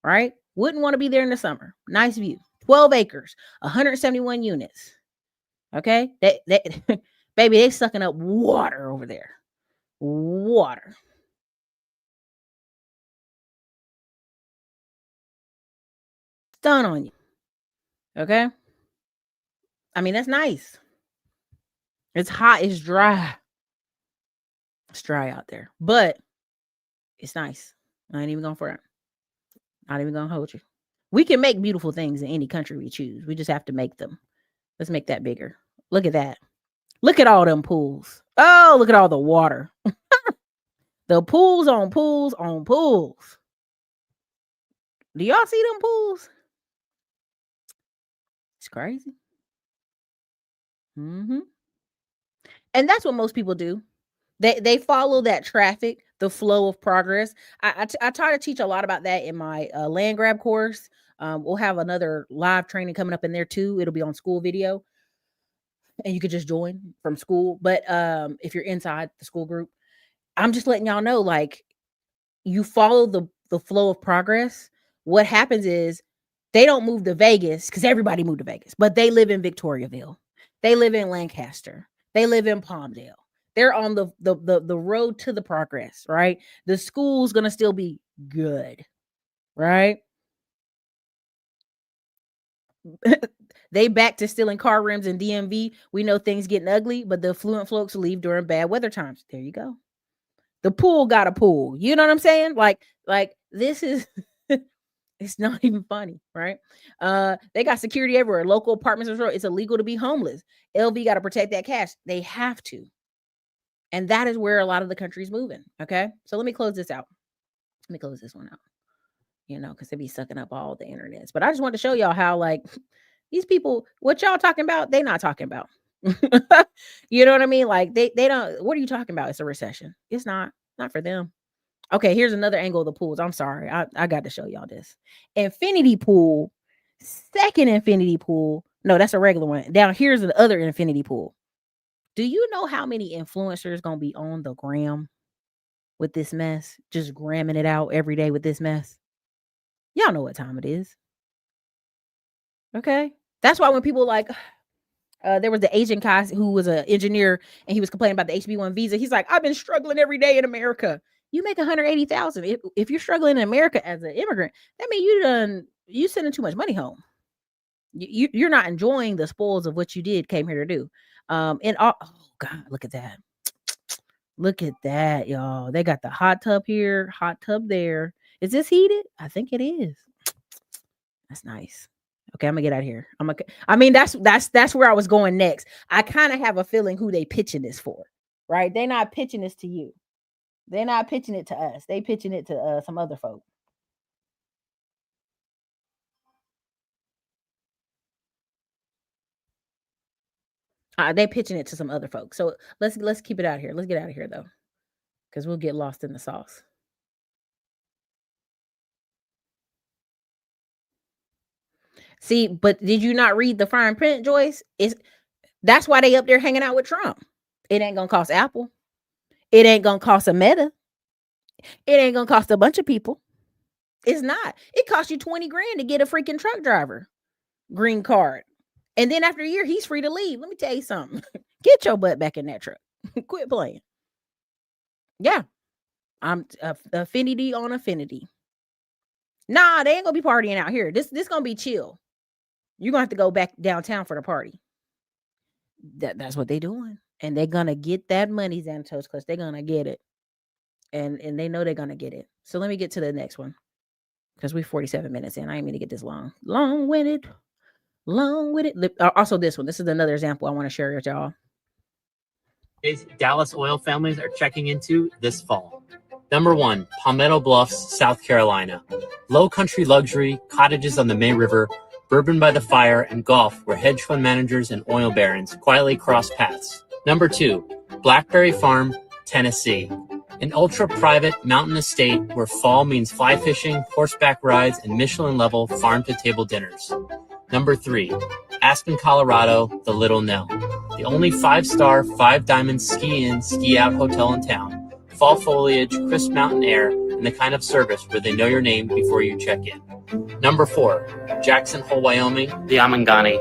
right? Wouldn't want to be there in the summer. Nice view. 12 acres, 171 units. Okay, baby, they sucking up water over there. Water. Done on you. Okay. I mean, that's nice. It's hot. It's dry. It's dry out there, but it's nice. I ain't even going for it. Not even gonna hold you. We can make beautiful things in any country we choose. We just have to make them. Let's make that bigger. Look at that. Look at all them pools. Oh, look at all the water. The pools on pools on pools. Do y'all see them pools? It's crazy. And that's what most people do. They follow that traffic, the flow of progress. I try to teach a lot about that in my land grab course. We'll have another live training coming up in there too. It'll be on school video, and you could just join from school. But if you're inside the school group, I'm just letting y'all know, like, you follow the flow of progress. What happens is, They don't move to Vegas because everybody moved to Vegas, but they live in Victoriaville. They live in Lancaster. They live in Palmdale. They're on the road to the progress, right? The school's gonna still be good, right? They back to stealing car rims in DMV. We know things getting ugly, but the affluent folks leave during bad weather times. There you go. The pool got a pool. You know what I'm saying? Like this is it's not even funny, right? They got security everywhere. Local apartments, it's illegal to be homeless. LV got to protect that cash. They have to. And that is where a lot of the country is moving. Okay. So let me close this out. Let me close this one out. You know, because they be sucking up all the internets. But I just want to show y'all how, like, these people, what y'all talking about, they not talking about. You know what I mean? Like, they don't, what are you talking about? It's a recession. It's not for them. Okay, here's another angle of the pools. I'm sorry. I got to show y'all this. Infinity pool, second infinity pool. No, that's a regular one. Down here's the other infinity pool. Do you know how many influencers going to be on the gram with this mess? Just gramming it out every day with this mess. Y'all know what time it is. Okay. That's why when people like, there was the Asian guy who was an engineer and he was complaining about the HB1 visa. He's like, I've been struggling every day in America. You make 180,000. If you're struggling in America as an immigrant, that means you sending too much money home. You're not enjoying the spoils of what you came here to do. Oh God, look at that. Look at that, y'all. They got the hot tub here, hot tub there. Is this heated? I think it is. That's nice. Okay, I'm gonna get out of here. That's where I was going next. I kind of have a feeling who they pitching this for, right? They're not pitching this to you. They're not pitching it to us. They pitching it to some other folk. They pitching it to some other folks. So let's keep it out here. Let's get out of here though, because we'll get lost in the sauce. See, but did you not read the fine print, Joyce? That's why they up there hanging out with Trump. It ain't gonna cost Apple. It ain't gonna cost a Meta. It ain't gonna cost a bunch of people. It's not. It costs you 20 grand to get a freaking truck driver green card. And then after a year, he's free to leave. Let me tell you something. Get your butt back in that truck. Quit playing. Yeah. I'm affinity on affinity. Nah, they ain't gonna be partying out here. This gonna be chill. You're gonna have to go back downtown for the party. That's what they doing. And they're gonna get that money, Xanatos, because they're gonna get it. And they know they're gonna get it. So let me get to the next one. Because we're 47 minutes in. I ain't mean to get this long-winded. Also, this one. This is another example I want to share with y'all. Dallas oil families are checking into this fall. Number 1, Palmetto Bluffs, South Carolina. Low country luxury, cottages on the May River, bourbon by the fire, and golf where hedge fund managers and oil barons quietly cross paths. Number 2, Blackberry Farm, Tennessee. An ultra-private mountain estate where fall means fly fishing, horseback rides, and Michelin-level farm-to-table dinners. Number 3, Aspen, Colorado, the Little Nell. The only 5-star, 5-diamond ski-in, ski-out hotel in town. Fall foliage, crisp mountain air, and the kind of service where they know your name before you check in. Number 4, Jackson Hole, Wyoming, the Amangani.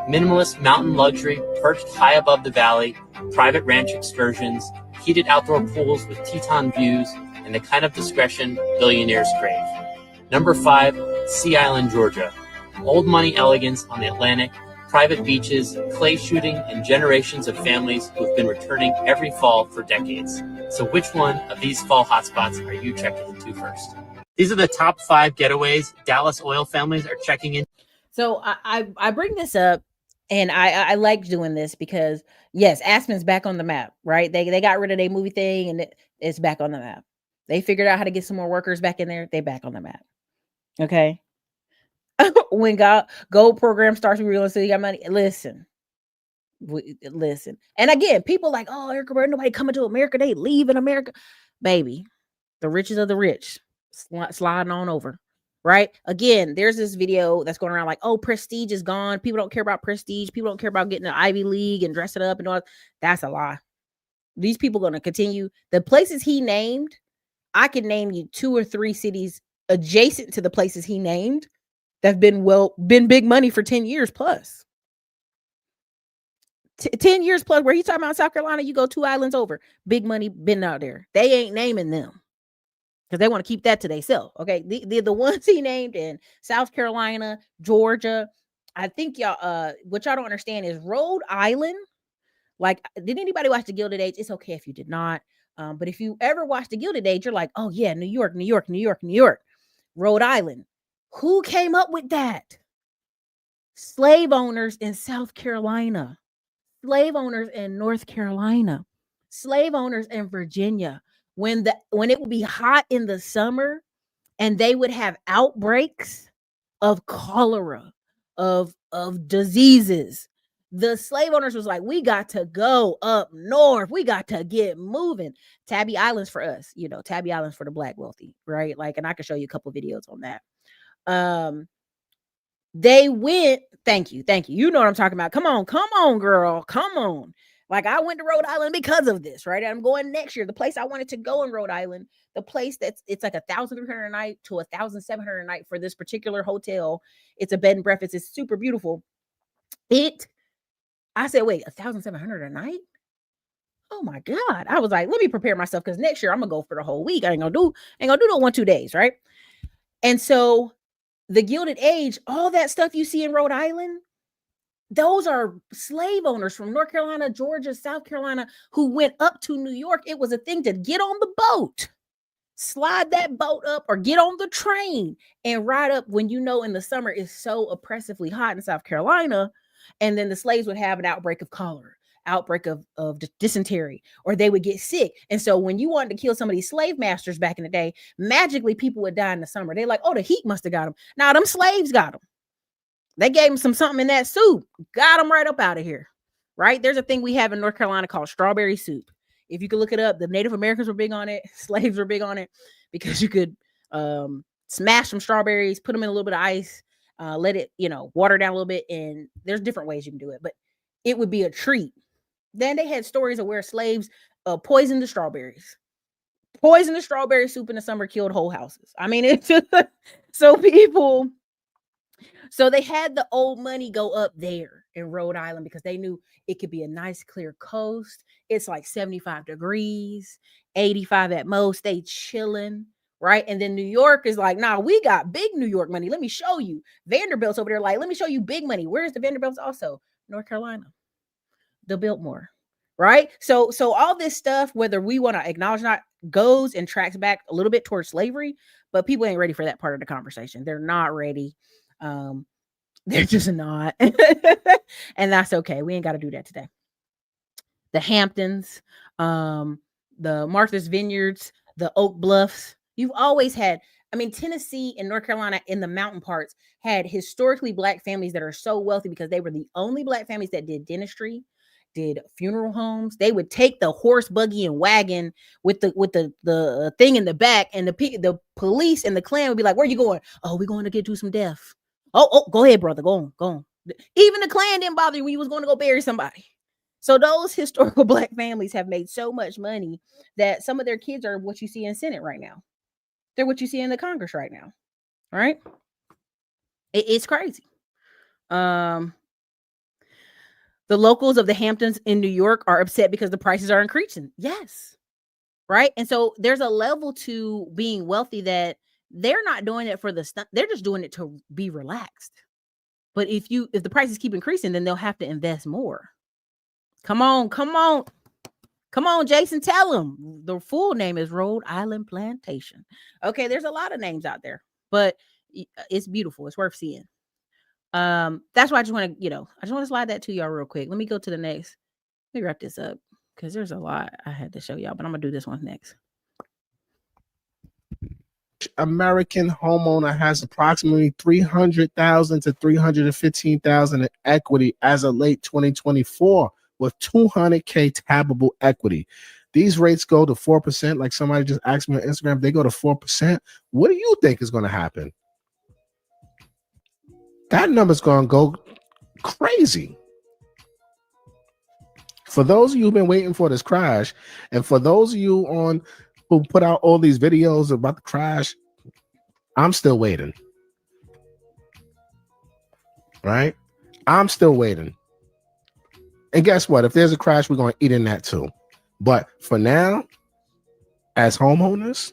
Minimalist mountain luxury perched high above the valley, private ranch excursions, heated outdoor pools with Teton views, and the kind of discretion billionaires crave. Number 5, Sea Island, Georgia. Old money elegance on the Atlantic, private beaches, clay shooting, and generations of families who've been returning every fall for decades. So which one of these fall hotspots are you checking into first? These are the top 5 getaways Dallas oil families are checking in. So I bring this up, and I like doing this because, yes, Aspen's back on the map, right? They got rid of their movie thing, and it's back on the map. They figured out how to get some more workers back in there. They back on the map. Okay. When gold program starts, we realize you got money. Listen. And again, people like, oh, Erica, nobody coming to America. They leave in America. Baby, the richest of the rich sliding on over. Right? Again, there's this video that's going around like, oh, prestige is gone. People don't care about prestige. People don't care about getting an Ivy League and dressing up and all that. That's a lie. These people are going to continue. The places he named, I can name you 2 or 3 cities adjacent to the places he named that's been big money for 10 years plus. 10 years plus, where he's talking about South Carolina, you go 2 islands over, big money been out there. They ain't naming them because they want to keep that to themselves. Okay. The ones he named in South Carolina, Georgia. I think y'all, what y'all don't understand is Rhode Island. Like, did anybody watch The Gilded Age? It's okay if you did not. But if you ever watched The Gilded Age, you're like, oh yeah, New York, New York, New York, New York, Rhode Island. Who came up with that? Slave owners in South Carolina, slave owners in North Carolina, slave owners in Virginia. When it would be hot in the summer and they would have outbreaks of cholera, of diseases, the slave owners was like, we got to go up north. We got to get moving. Tabby Islands for us, Tabby Islands for the Black wealthy, right? Like, and I can show you a couple videos on that. They went, thank you. You know what I'm talking about. Come on, girl. Come on. Like, I went to Rhode Island because of this, right? I'm going next year. The place I wanted to go in Rhode Island, the place it's like $1,300 a night to $1,700 a night for this particular hotel. It's a bed and breakfast. It's super beautiful. I said, wait, $1,700 a night? Oh my God. I was like, let me prepare myself because next year I'm gonna go for the whole week. I ain't gonna do no 1-2 days, right? And so the Gilded Age, all that stuff you see in Rhode Island, those are slave owners from North Carolina, Georgia, South Carolina, who went up to New York. It was a thing to get on the boat, slide that boat up, or get on the train and ride up when in the summer it's so oppressively hot in South Carolina. And then the slaves would have an outbreak of cholera, outbreak of dysentery, or they would get sick. And so when you wanted to kill some of these slave masters back in the day, magically people would die in the summer. They're like, oh, the heat must have got them. Now them slaves got them. They gave them something in that soup, got them right up out of here, right? There's a thing we have in North Carolina called strawberry soup. If you could look it up, the Native Americans were big on it. Slaves were big on it because you could smash some strawberries, put them in a little bit of ice, let it, water down a little bit. And there's different ways you can do it, but it would be a treat. Then they had stories of where slaves poisoned the strawberries. Poisoned the strawberry soup in the summer, killed whole houses. I mean, it's just, so they had the old money go up there in Rhode Island because they knew it could be a nice clear coast. It's like 75 degrees, 85 at most. They chilling, right? And then New York is like, nah, we got big New York money. Let me show you. Vanderbilt's over there like, let me show you big money. Where's the Vanderbilt's also? North Carolina. The Biltmore, right? So all this stuff, whether we want to acknowledge or not, goes and tracks back a little bit towards slavery, but people ain't ready for that part of the conversation. They're not ready. They're just not. And that's okay. We ain't got to do that today. The Hamptons, the Martha's Vineyards, the Oak Bluffs. You've always had, Tennessee and North Carolina in the mountain parts had historically Black families that are so wealthy because they were the only Black families that did dentistry, did funeral homes. They would take the horse, buggy, and wagon with the thing in the back, and the police and the Klan would be like, "Where you going?" "Oh, we're going to get to some death." Oh, go ahead, brother. Go on. Even the Klan didn't bother you when you was going to go bury somebody. So those historical Black families have made so much money that some of their kids are what you see in Senate right now. They're what you see in the Congress right now. Right? It's crazy. The locals of the Hamptons in New York are upset because the prices are increasing. Yes. Right? And so there's a level to being wealthy that they're not doing it for the stuff. They're just doing it to be relaxed. But if the prices keep increasing, then they'll have to invest more. Come on, Jason, tell them the full name is Rhode Island Plantation. Okay, there's a lot of names out there, but it's beautiful. It's worth seeing. That's why I just want to slide that to y'all real quick. Let me go to the next. Let me wrap this up because there's a lot I had to show y'all, but I'm gonna do this one next. American homeowner has approximately $300,000 to $315,000 in equity as of late 2024, with $200K tappable equity. These rates go to 4%. Like somebody just asked me on Instagram, they go to 4%. What do you think is going to happen? That number's going to go crazy. For those of you who've been waiting for this crash, and for those of you who put out all these videos about the crash, I'm still waiting. right? I'm still waiting. And guess what? If there's a crash, we're going to eat in that too. But for now, as homeowners,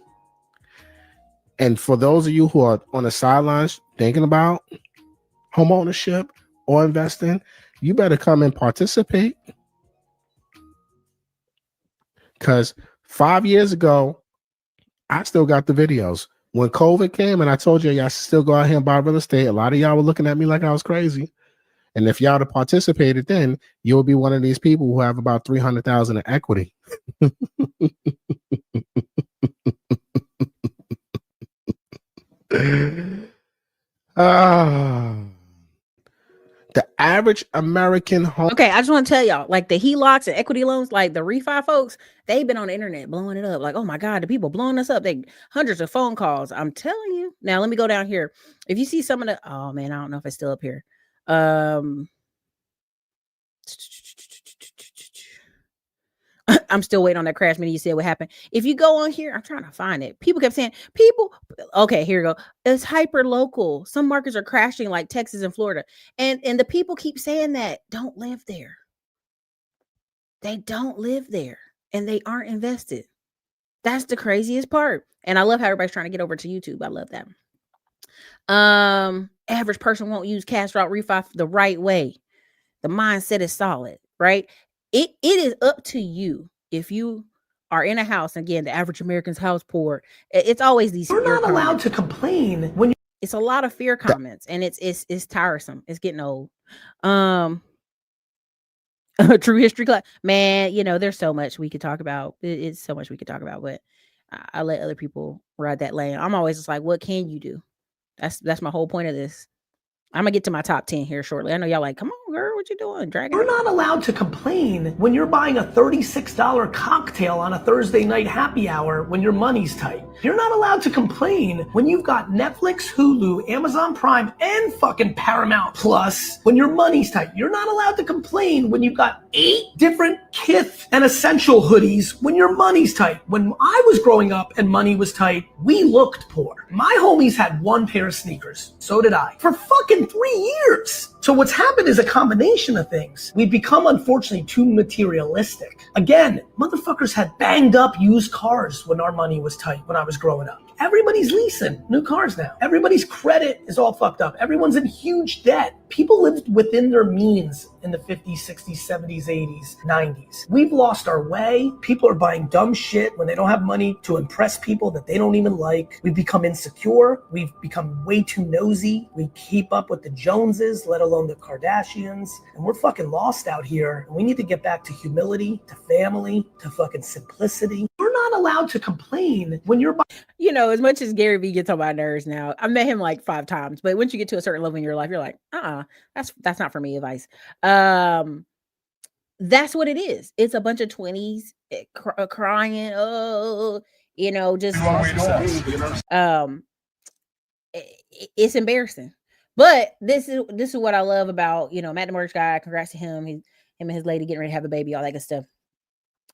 and for those of you who are on the sidelines thinking about home ownership or investing, you better come and participate. Because 5 years ago, I still got the videos. When COVID came and I told you y'all should still go out here and buy real estate, a lot of y'all were looking at me like I was crazy. And if y'all had participated then, you'll be one of these people who have about 300,000 in equity. The average American home. Okay, I just want to tell y'all, like the HELOCs and equity loans, like the refi folks, they've been on the internet blowing it up. Like, oh my God, the people blowing us up. They hundreds of phone calls. I'm telling you. Now let me go down here. If you see some of the, oh man, I don't know if it's still up here. I'm still waiting on that crash meeting. You said what happened. If you go on here, I'm trying to find it. People kept saying, okay, here we go. It's hyper local. Some markets are crashing like Texas and Florida. And the people keep saying that don't live there. They don't live there and they aren't invested. That's the craziest part. And I love how everybody's trying to get over to YouTube. I love that. Average person won't use cash route refi the right way. The mindset is solid, right? It is up to you. If you are in a house, again, the average American's house poor, it's always these. You're not allowed to complain when it's a lot of fear comments, and it's tiresome. It's getting old. True history class, man. You know, there's so much we could talk about. It's so much we could talk about, but I let other people ride that lane. I'm always just like, what can you do? That's my whole point of this. I'm gonna get to my top 10 here shortly. I know y'all like, come on, girl, what you doing? Dragging. You're not allowed to complain when you're buying a $36 cocktail on a Thursday night happy hour when your money's tight. You're not allowed to complain when you've got Netflix, Hulu, Amazon Prime, and fucking Paramount Plus when your money's tight. You're not allowed to complain when you've got 8 different Kith and Essential hoodies when your money's tight. When I was growing up and money was tight, we looked poor. My homies had 1 pair of sneakers. So did I. For fucking 3 years. So what's happened is a combination of things. We've become, unfortunately, too materialistic. Again, motherfuckers had banged up used cars when our money was tight when I was growing up. Everybody's leasing new cars now. Everybody's credit is all fucked up. Everyone's in huge debt. People lived within their means in the 50s, 60s, 70s, 80s, 90s. We've lost our way. People are buying dumb shit when they don't have money to impress people that they don't even like. We've become insecure. We've become way too nosy. We keep up with the Joneses, let alone the Kardashians. And we're fucking lost out here. And we need to get back to humility, to family, to fucking simplicity. You're not allowed to complain when you're you know, as much as Gary Vee gets on my nerves now, I met him like 5 times, but once you get to a certain level in your life, you're like, that's not for me advice. That's what it is. It's a bunch of 20s crying, oh, you know, just it's embarrassing. But this is what I love about, you know, Matt the Mortgage Guy. Congrats to him. Him and his lady getting ready to have a baby, all that good stuff.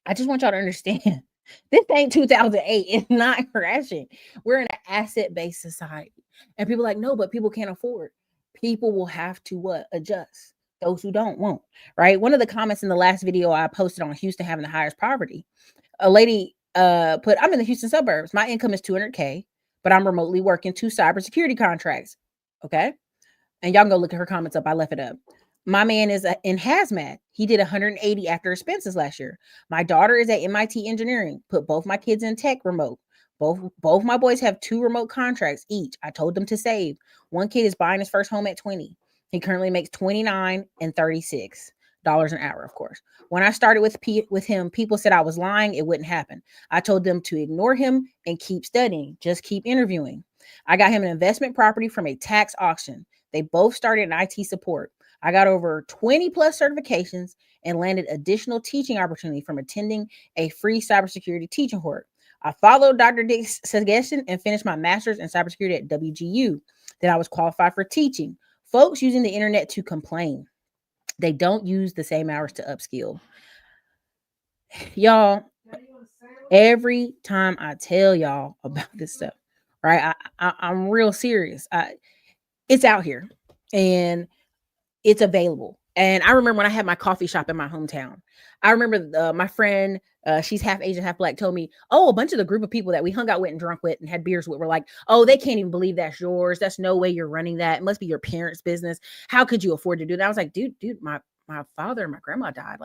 I just want y'all to understand. This ain't 2008. It's not crashing. We're in an asset-based society. And people are like, no, but people can't afford. People will have to what? Adjust. Those who don't won't. Right? One of the comments in the last video I posted on Houston having the highest poverty, a lady put, I'm in the Houston suburbs. My income is $200K, but I'm remotely working 2 cybersecurity contracts. Okay? And y'all can go look at her comments up. I left it up. My man is in hazmat. He did 180 after expenses last year. My daughter is at MIT engineering. Put both my kids in tech remote. Both my boys have 2 remote contracts each. I told them to save. One kid is buying his first home at 20. He currently makes $29 and $36 an hour, of course. When I started with him, people said I was lying. It wouldn't happen. I told them to ignore him and keep studying. Just keep interviewing. I got him an investment property from a tax auction. They both started in IT support. I got over 20 plus certifications and landed additional teaching opportunity from attending a free cybersecurity teaching course. I followed Dr. Dick's suggestion and finished my master's in cybersecurity at WGU. Then I was qualified for teaching. Folks using the internet to complain. They don't use the same hours to upskill. Y'all, every time I tell y'all about this stuff, right? I'm real serious. It's out here. And it's available. And I remember when I had my coffee shop in my hometown, I remember my friend, she's half Asian, half Black, told me, oh, a bunch of the group of people that we hung out with and drunk with and had beers with were like, oh, they can't even believe that's yours. That's no way you're running that. It must be your parents' business. How could you afford to do that? I was like, dude, my father and my grandma died.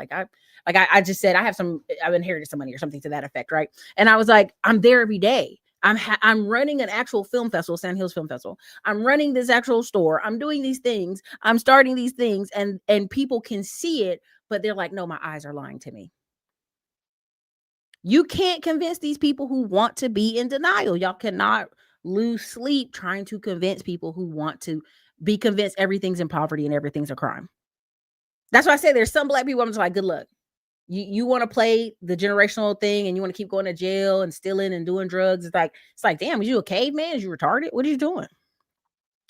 I just said, I've inherited some money or something to that effect. Right. And I was like, I'm there every day. I'm running an actual film festival, Sand Hills Film Festival. I'm running this actual store. I'm doing these things. I'm starting these things, and people can see it, but they're like, no, my eyes are lying to me. You can't convince these people who want to be in denial. Y'all cannot lose sleep trying to convince people who want to be convinced everything's in poverty and everything's a crime. That's why I say there's some Black people I'm just like, good luck. You want to play the generational thing and you want to keep going to jail and stealing and doing drugs. It's like, damn, is you a caveman? Is you retarded? What are you doing?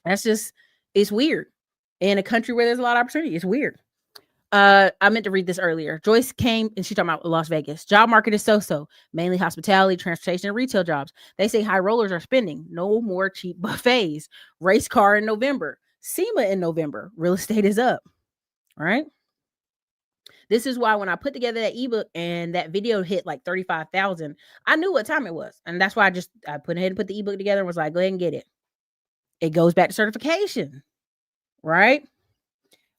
It's weird. In a country where there's a lot of opportunity, it's weird. I meant to read this earlier. Joyce came and she talked about Las Vegas. Job market is so-so, mainly hospitality, transportation, and retail jobs. They say high rollers are spending. No more cheap buffets. Race car in November. SEMA in November. Real estate is up. All right. This is why when I put together that ebook and that video hit like 35,000, I knew what time it was. And that's why I put ahead and put the ebook together and was like, go ahead and get it. It goes back to certification, right?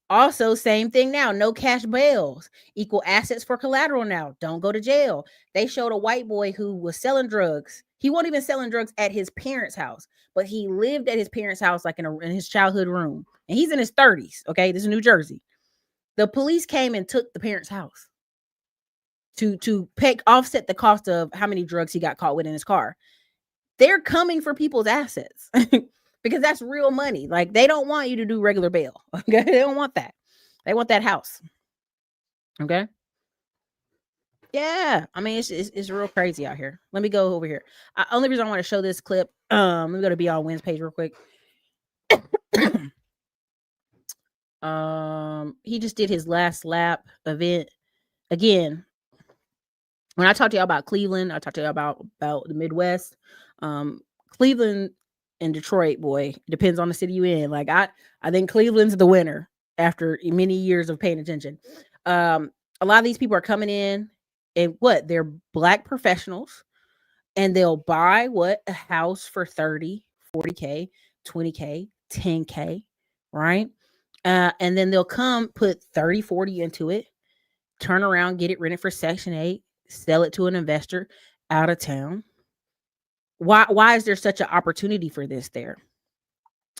Also, same thing now. No cash bails. Equal assets for collateral now. Don't go to jail. They showed a white boy who was selling drugs. He wasn't even selling drugs at his parents' house, but he lived at his parents' house like in his childhood room. And he's in his 30s, okay? This is New Jersey. The police came and took the parents' house to offset the cost of how many drugs he got caught with in his car. They're coming for people's assets because that's real money. Like, they don't want you to do regular bail. Okay, they don't want that. They want that house. Okay. Yeah, I mean it's real crazy out here. Let me go over here. Only reason I want to show this clip. Let me go to Be All Wins page real quick. He just did his last lap event. Again, when I talked to you about Cleveland, I talked to you about the Midwest. Cleveland and Detroit, boy, depends on the city you in. Like I think Cleveland's the winner after many years of paying attention. A lot of these people are coming in and they're Black professionals, and they'll buy a house for 30, 40K, 20K, 10K, right? And then they'll come put 30, 40 into it, turn around, get it rented for Section 8, sell it to an investor out of town. Why is there such an opportunity for this there?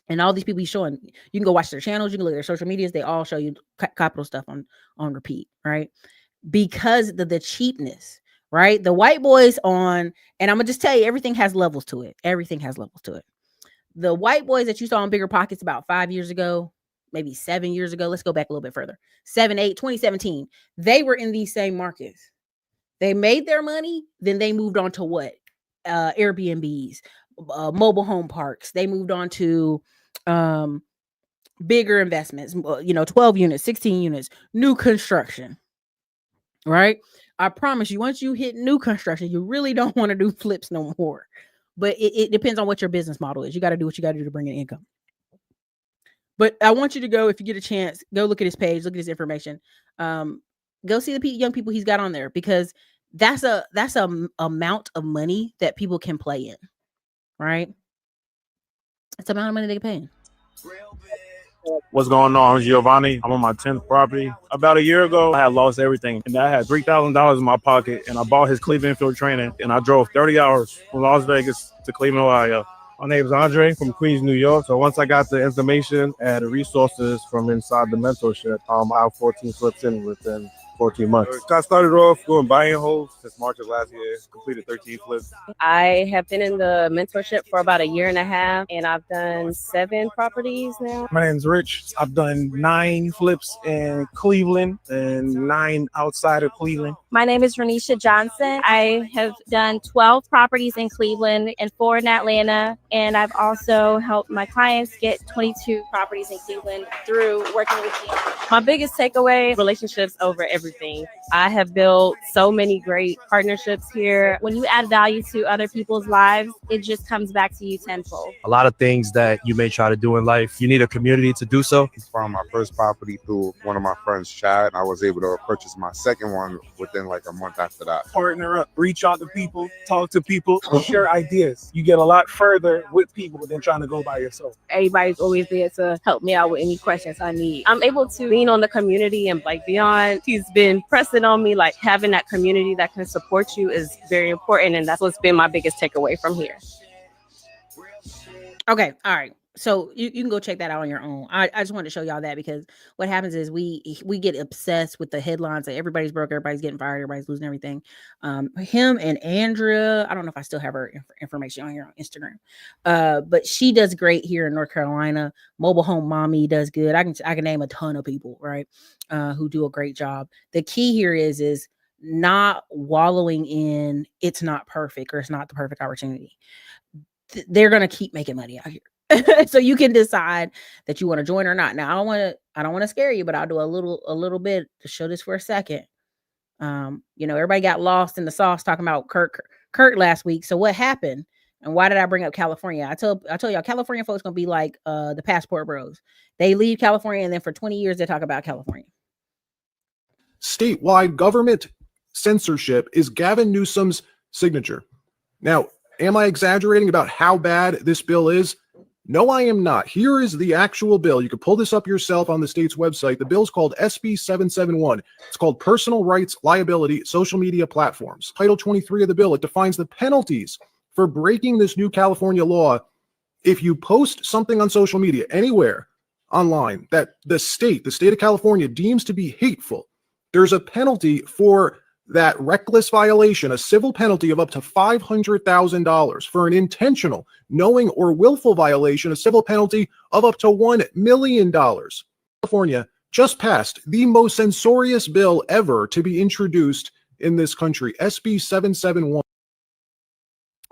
And all these people he's showing, you can go watch their channels, you can look at their social medias, they all show you capital stuff on repeat, right? Because the cheapness, right? The white boys and I'm gonna just tell you, everything has levels to it. Everything has levels to it. The white boys that you saw in Bigger Pockets about 5 years ago, maybe 7 years ago, let's go back a little bit further, 2017, they were in these same markets. They made their money, then they moved on to what? Airbnbs, mobile home parks. They moved on to bigger investments, 12 units, 16 units, new construction, right? I promise you, once you hit new construction, you really don't want to do flips no more. But it depends on what your business model is. You got to do what you got to do to bring in income. But I want you to go, if you get a chance, go look at his page, look at his information. Go see the young people he's got on there, because that's a amount of money that people can play in, right? It's the amount of money they can pay in. What's going on? I'm Giovanni. I'm on my 10th property. About a year ago, I had lost everything, and I had $3,000 in my pocket, and I bought his Cleveland field training, and I drove 30 hours from Las Vegas to Cleveland, Ohio. My name is Andre from Queens, New York. So once I got the information and the resources from inside the mentorship, I have 14 flips in within 14 months. I started off doing buying holes since March of last year, completed 13 flips. I have been in the mentorship for about a year and a half, and I've done 7 properties now. My name's Rich. I've done 9 flips in Cleveland and 9 outside of Cleveland. My name is Renisha Johnson. I have done 12 properties in Cleveland and 4 in Atlanta, and I've also helped my clients get 22 properties in Cleveland through working with me. My biggest takeaway, relationships over everything. I have built so many great partnerships here. When you add value to other people's lives, it just comes back to you tenfold. A lot of things that you may try to do in life, you need a community to do so. Found my first property through one of my friends, Chad, and I was able to purchase my second one within like a month after that. Partner up, reach out to people, talk to people, share ideas. You get a lot further with people than trying to go by yourself. Everybody's always there to help me out with any questions I need. I'm able to lean on the community and like beyond. He's been pressing on me, like having that community that can support you is very important. And that's what's been my biggest takeaway from here. Okay. All right. So you can go check that out on your own. I just wanted to show y'all that because what happens is we get obsessed with the headlines that everybody's broke, everybody's getting fired, everybody's losing everything. Him and Andrea, I don't know if I still have her information on here on Instagram. But she does great here in North Carolina. Mobile Home Mommy does good. I can name a ton of people, right? Who do a great job. The key here is not wallowing in it's not perfect or it's not the perfect opportunity. They're gonna keep making money out here. So you can decide that you want to join or not. Now I don't want to scare you, but I'll do a little bit to show this for a second. Everybody got lost in the sauce talking about Kurt last week. So what happened? And why did I bring up California? I told y'all California folks gonna be like the passport bros. They leave California and then for 20 years they talk about California. Statewide government censorship is Gavin Newsom's signature. Now, am I exaggerating about how bad this bill is? No, I am not. Here is the actual bill. You can pull this up yourself on the state's website. The bill is called SB 771. It's called Personal Rights Liability Social Media Platforms. Title 23 of the bill, it defines the penalties for breaking this new California law. If you post something on social media anywhere online that the state of California deems to be hateful, there's a penalty for that reckless violation, a civil penalty of up to $500,000. For an intentional, knowing, or willful violation, a civil penalty of up to $1 million. California just passed the most censorious bill ever to be introduced in this country, SB 771.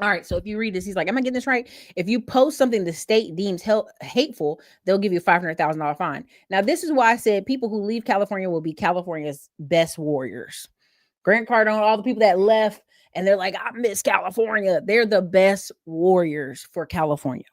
All right, so if you read this, he's like, am I getting this right? If you post something the state deems hateful, they'll give you a $500,000 fine. Now, this is why I said people who leave California will be California's best warriors. Grant Cardone, all the people that left and they're like, I miss California. They're the best warriors for California.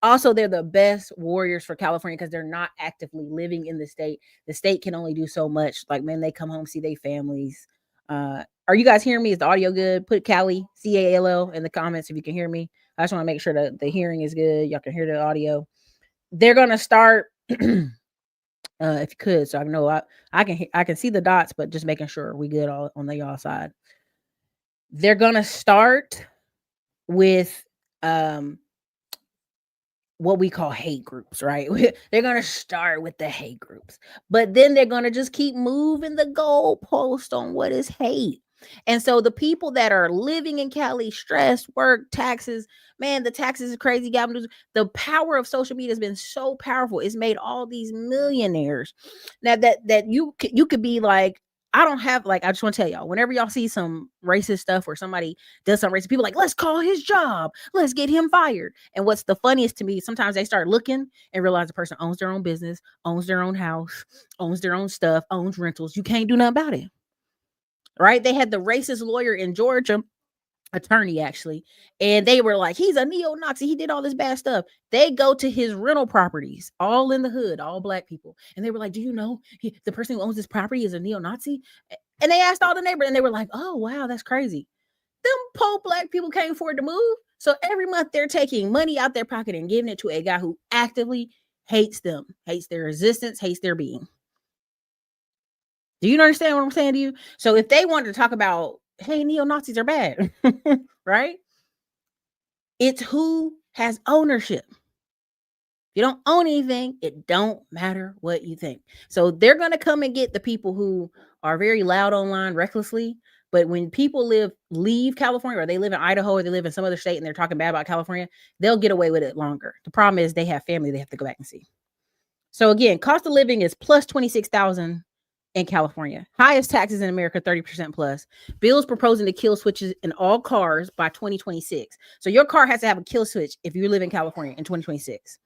Also, they're the best warriors for California because they're not actively living in the state. The state can only do so much. Like, man, they come home, see their families. Are you guys hearing me? Is the audio good? Put Cali, CALL in the comments if you can hear me. I just want to make sure that the hearing is good. Y'all can hear the audio. They're going to start... if you could, so I know I can see the dots, but just making sure we good all on the y'all side. They're gonna start with what we call hate groups, right? They're gonna start with the hate groups, but then they're gonna just keep moving the goalpost on what is hate. And so the people that are living in Cali, stress, work, taxes, man, the taxes is crazy. The power of social media has been so powerful. It's made all these millionaires. Now that you could be like, I don't have, like, I just want to tell y'all, whenever y'all see some racist stuff or somebody does some racist, people like, let's call his job. Let's get him fired. And what's the funniest to me, sometimes they start looking and realize the person owns their own business, owns their own house, owns their own stuff, owns rentals. You can't do nothing about it. Right? They had the racist lawyer in Georgia, attorney actually, and they were like, he's a neo-Nazi. He did all this bad stuff. They go to his rental properties, all in the hood, all black people. And they were like, do you know the person who owns this property is a neo-Nazi? And they asked all the neighbors and they were like, oh, wow, that's crazy. Them poor black people can't afford to move. So every month they're taking money out their pocket and giving it to a guy who actively hates them, hates their existence, hates their being. Do you understand what I'm saying to you? So if they wanted to talk about, hey, neo-Nazis are bad, right? It's who has ownership. If you don't own anything, it don't matter what you think. So they're going to come and get the people who are very loud online recklessly. But when people leave California, or they live in Idaho, or they live in some other state and they're talking bad about California, they'll get away with it longer. The problem is they have family they have to go back and see. So again, cost of living is plus 26,000 in California. Highest taxes in America, 30% plus. Bills proposing to kill switches in all cars by 2026. So your car has to have a kill switch if you live in California in 2026.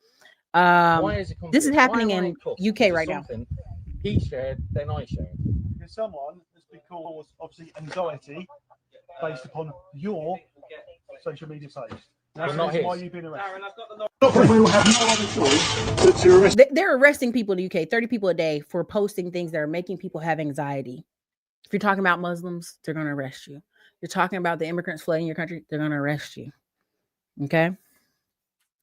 This is happening in UK right now. He shared, then I shared. Can someone, cause obviously anxiety based upon your social media page. That's the reason why you've been arrested. They're arresting people in the UK, 30 people a day for posting things that are making people have anxiety. If you're talking about Muslims, they're going to arrest you. You're talking about the immigrants flooding your country, they're going to arrest you. Okay?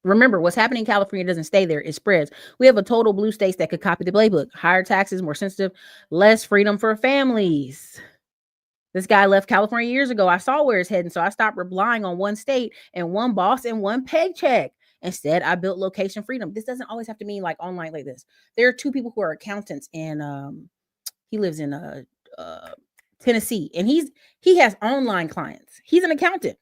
Remember, what's happening in California doesn't stay there. It spreads. We have a total blue states that could copy the playbook. Higher taxes, more sensitive, less freedom for families. This guy left California years ago. I saw where it's heading, so I stopped relying on one state and one boss and one paycheck. Instead, I built location freedom. This doesn't always have to mean like online like this. There are two people who are accountants, and he lives in Tennessee, and he has online clients. He's an accountant.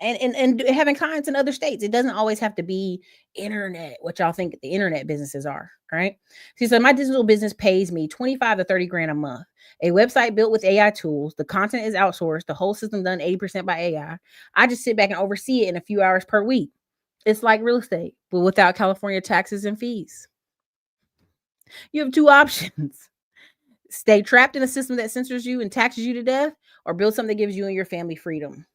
And having clients in other states, it doesn't always have to be internet, what y'all think the internet businesses are, right? See, so my digital business pays me 25 to 30 grand a month. A website built with AI tools. The content is outsourced. The whole system done 80% by AI. I just sit back and oversee it in a few hours per week. It's like real estate, but without California taxes and fees. You have two options. Stay trapped in a system that censors you and taxes you to death, or build something that gives you and your family freedom,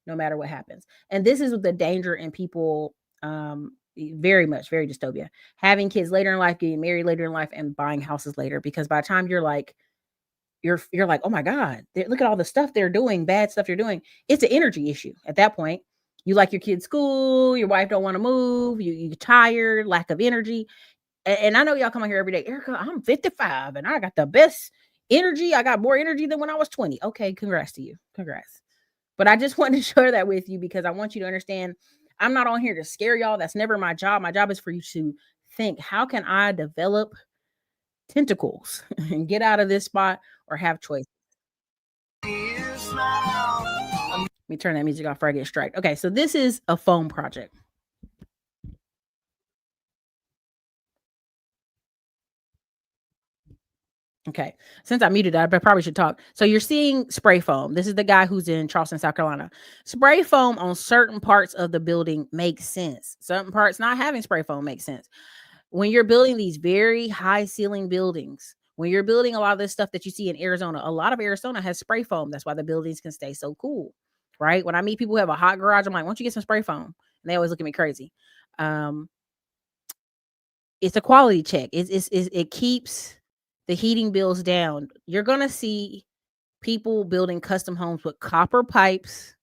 no matter what happens. And this is the danger in people, very dystopia. Having kids later in life, getting married later in life, and buying houses later. Because by the time you're like, oh my God, look at all the stuff they're doing, bad stuff you're doing. It's an energy issue at that point. You like your kid's school, your wife don't want to move, you're tired, lack of energy. And I know y'all come on here every day, Erica, I'm 55 and I got the best energy. I got more energy than when I was 20. Okay, congrats to you. Congrats. But I just wanted to share that with you because I want you to understand I'm not on here to scare y'all. That's never my job. My job is for you to think, how can I develop tentacles and get out of this spot or have choices? Let me turn that music off before I get striked. Okay, so this is a foam project. Okay, since I muted that, I probably should talk. So you're seeing spray foam. This is the guy who's in Charleston, South Carolina. Spray foam on certain parts of the building makes sense. Certain parts not having spray foam makes sense. When you're building these very high ceiling buildings, when you're building a lot of this stuff that you see in Arizona, a lot of Arizona has spray foam. That's why the buildings can stay so cool, right? When I meet people who have a hot garage, I'm like, why don't you get some spray foam? And they always look at me crazy. It's a quality check. It keeps the heating bills down. You're going to see people building custom homes with copper pipes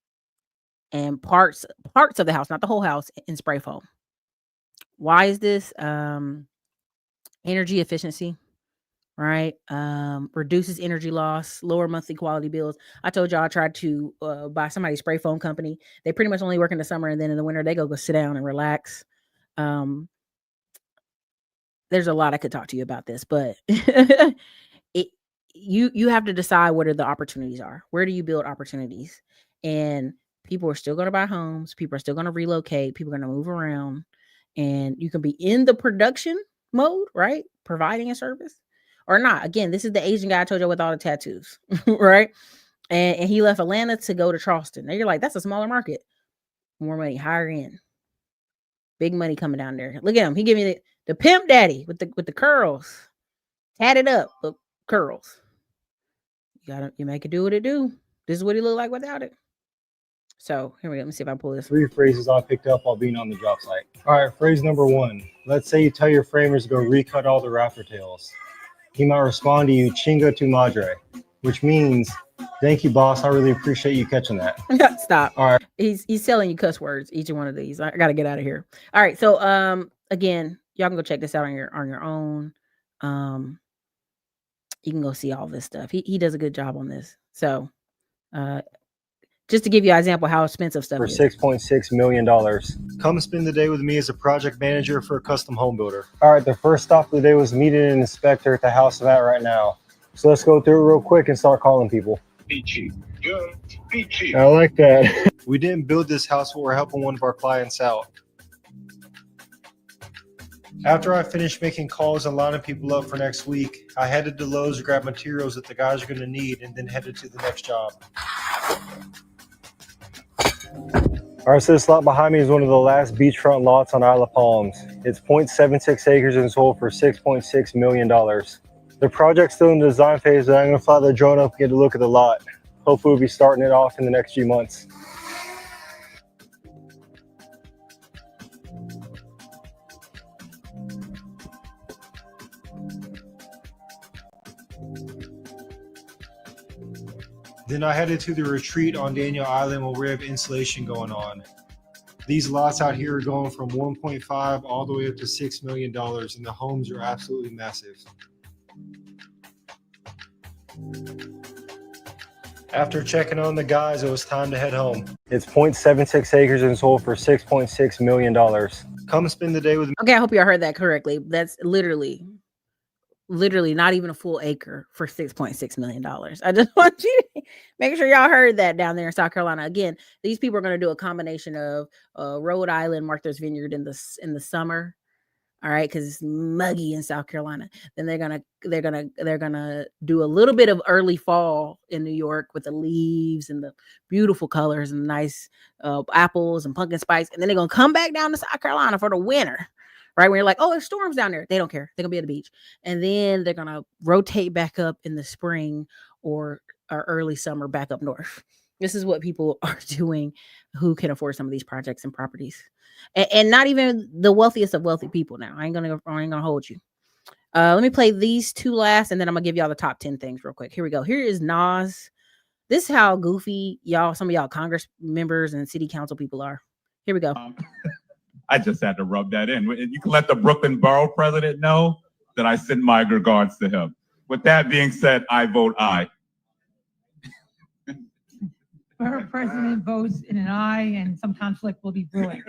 and parts of the house, not the whole house, in spray foam. Why is this? Energy efficiency, right? Reduces energy loss, lower monthly quality bills. I told y'all I tried to buy somebody's spray foam company. They pretty much only work in the summer, and then in the winter they go sit down and relax. There's a lot I could talk to you about this, but you have to decide what are the opportunities are. Where do you build opportunities? And people are still going to buy homes. People are still going to relocate. People are going to move around, and you can be in the production mode, right? Providing a service or not. Again, this is the Asian guy I told you with all the tattoos, right? And he left Atlanta to go to Charleston. Now you're like, that's a smaller market. More money, higher end. Big money coming down there. Look at him. He gave me the pimp daddy with the curls. Tatted up. Look, curls. You make it do what it do. This is what he looked like without it. So here we go. Let me see if I pull this. 3 phrases I picked up while being on the job site. All right, phrase number 1. Let's say you tell your framers to go recut all the raptor tails. He might respond to you, chinga tu madre, which means, thank you, boss. I really appreciate you catching that. Stop. All right. He's selling you cuss words, each one of these. I got to get out of here. All right. So again, y'all can go check this out on your own. You can go see all this stuff. He does a good job on this. So just to give you an example how expensive stuff For is. $6.6 million. Come spend the day with me as a project manager for a custom home builder. All right, the first stop of the day was meeting an inspector at the house I'm at right now. So let's go through it real quick and start calling people. Peachy. Good. Peachy. I like that. We didn't build this house, but we're helping one of our clients out. After I finished making calls and lining people up for next week, I headed to Lowe's to grab materials that the guys are going to need and then headed to the next job. All right, so this lot behind me is one of the last beachfront lots on Isle of Palms. It's 0.76 acres and sold for $6.6 million. The project's still in the design phase, but I'm going to fly the drone up and get a look at the lot. Hopefully we'll be starting it off in the next few months. Then I headed to the retreat on Daniel Island where we have installation going on. These lots out here are going from 1.5 all the way up to $6 million, and the homes are absolutely massive. After checking on the guys, it was time to head home. It's 0.76 acres and sold for $6.6 million. Come spend the day with me. Okay, I hope y'all heard that correctly. That's literally not even a full acre for $6.6 million. I just want you to make sure y'all heard that down there in South Carolina. Again, these people are going to do a combination of Rhode Island, Martha's Vineyard in the summer. All right, because it's muggy in South Carolina. Then they're gonna do a little bit of early fall in New York with the leaves and the beautiful colors and nice apples and pumpkin spice. And then they're gonna come back down to South Carolina for the winter. Right, when you're like, oh, there's storms down there. They don't care. They're gonna be at the beach. And then they're gonna rotate back up in the spring or early summer back up north. This is what people are doing who can afford some of these projects and properties. And not even the wealthiest of wealthy people now. I ain't gonna hold you. Let me play these two last, and then I'm gonna give y'all the top 10 things real quick. Here we go. Here is Nas. This is how goofy some of y'all Congress members and city council people are. Here we go. I just had to rub that in. You can let the Brooklyn Borough president know that I sent my regards to him. With that being said, I vote aye. Borough president votes in an aye, and some conflict will be brewing.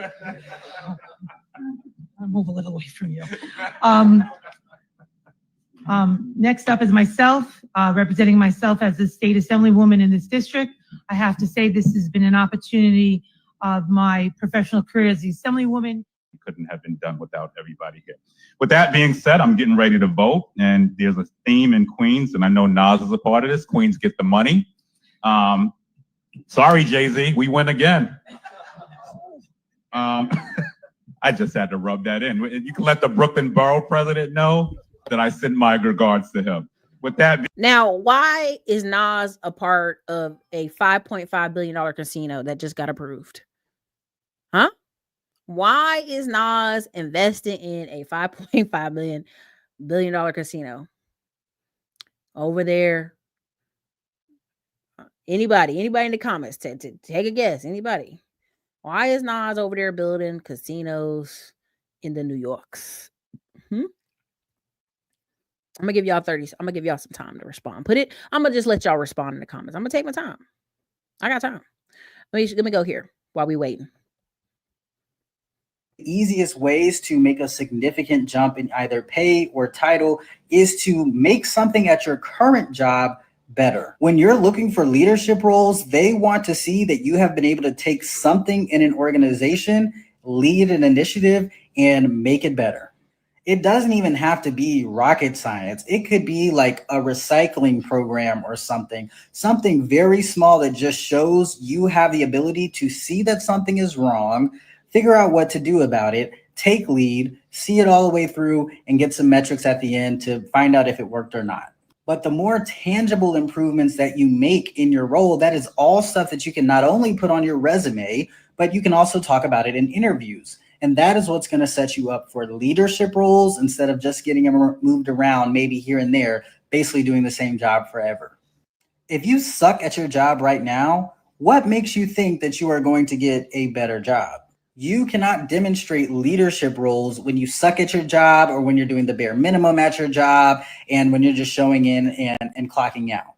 I'll move a little away from you. Next up is myself, representing myself as the state assemblywoman in this district. I have to say this has been an opportunity of my professional career as the assemblywoman. It couldn't have been done without everybody here. With that being said, I'm getting ready to vote, and there's a theme in Queens, and I know Nas is a part of this. Queens get the money. Sorry, Jay-Z, we win again. I just had to rub that in. You can let the Brooklyn Borough president know that I sent my regards to him. With that, now, why is Nas a part of a $5.5 billion casino that just got approved? Huh? Why is Nas investing in a $5.5 billion casino over there? Anybody in the comments, take a guess. Anybody? Why is Nas over there building casinos in the New Yorks? I'm gonna give y'all 30. I'm gonna give y'all some time to respond. I'm gonna just let y'all respond in the comments. I'm gonna take my time. I got time. Let me go here while we waiting. Easiest ways to make a significant jump in either pay or title is to make something at your current job better. When you're looking for leadership roles, they want to see that you have been able to take something in an organization, lead an initiative, and make it better. It doesn't even have to be rocket science. It could be like a recycling program or something very small that just shows you have the ability to see that something is wrong, figure out what to do about it, take lead, see it all the way through, and get some metrics at the end to find out if it worked or not. But the more tangible improvements that you make in your role, that is all stuff that you can not only put on your resume, but you can also talk about it in interviews. And that is what's going to set you up for leadership roles instead of just getting them moved around, maybe here and there, basically doing the same job forever. If you suck at your job right now, what makes you think that you are going to get a better job? You cannot demonstrate leadership roles when you suck at your job or when you're doing the bare minimum at your job and when you're just showing in and clocking out.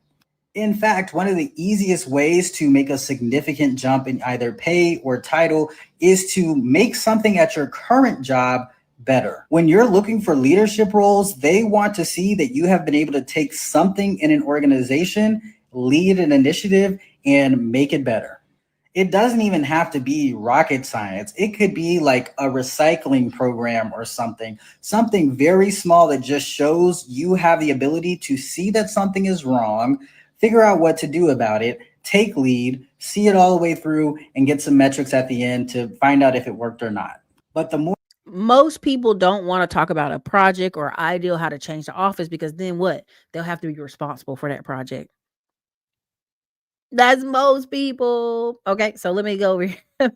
In fact, one of the easiest ways to make a significant jump in either pay or title is to make something at your current job better. When you're looking for leadership roles, they want to see that you have been able to take something in an organization, lead an initiative, and make it better. It doesn't even have to be rocket science. It could be like a recycling program or something very small that just shows you have the ability to see that something is wrong, figure out what to do about it, take lead, see it all the way through, and get some metrics at the end to find out if it worked or not. But the more most people don't want to talk about a project or ideal how to change the office, because then what? They'll have to be responsible for that project. That's most people. Okay, so let me go over here. Let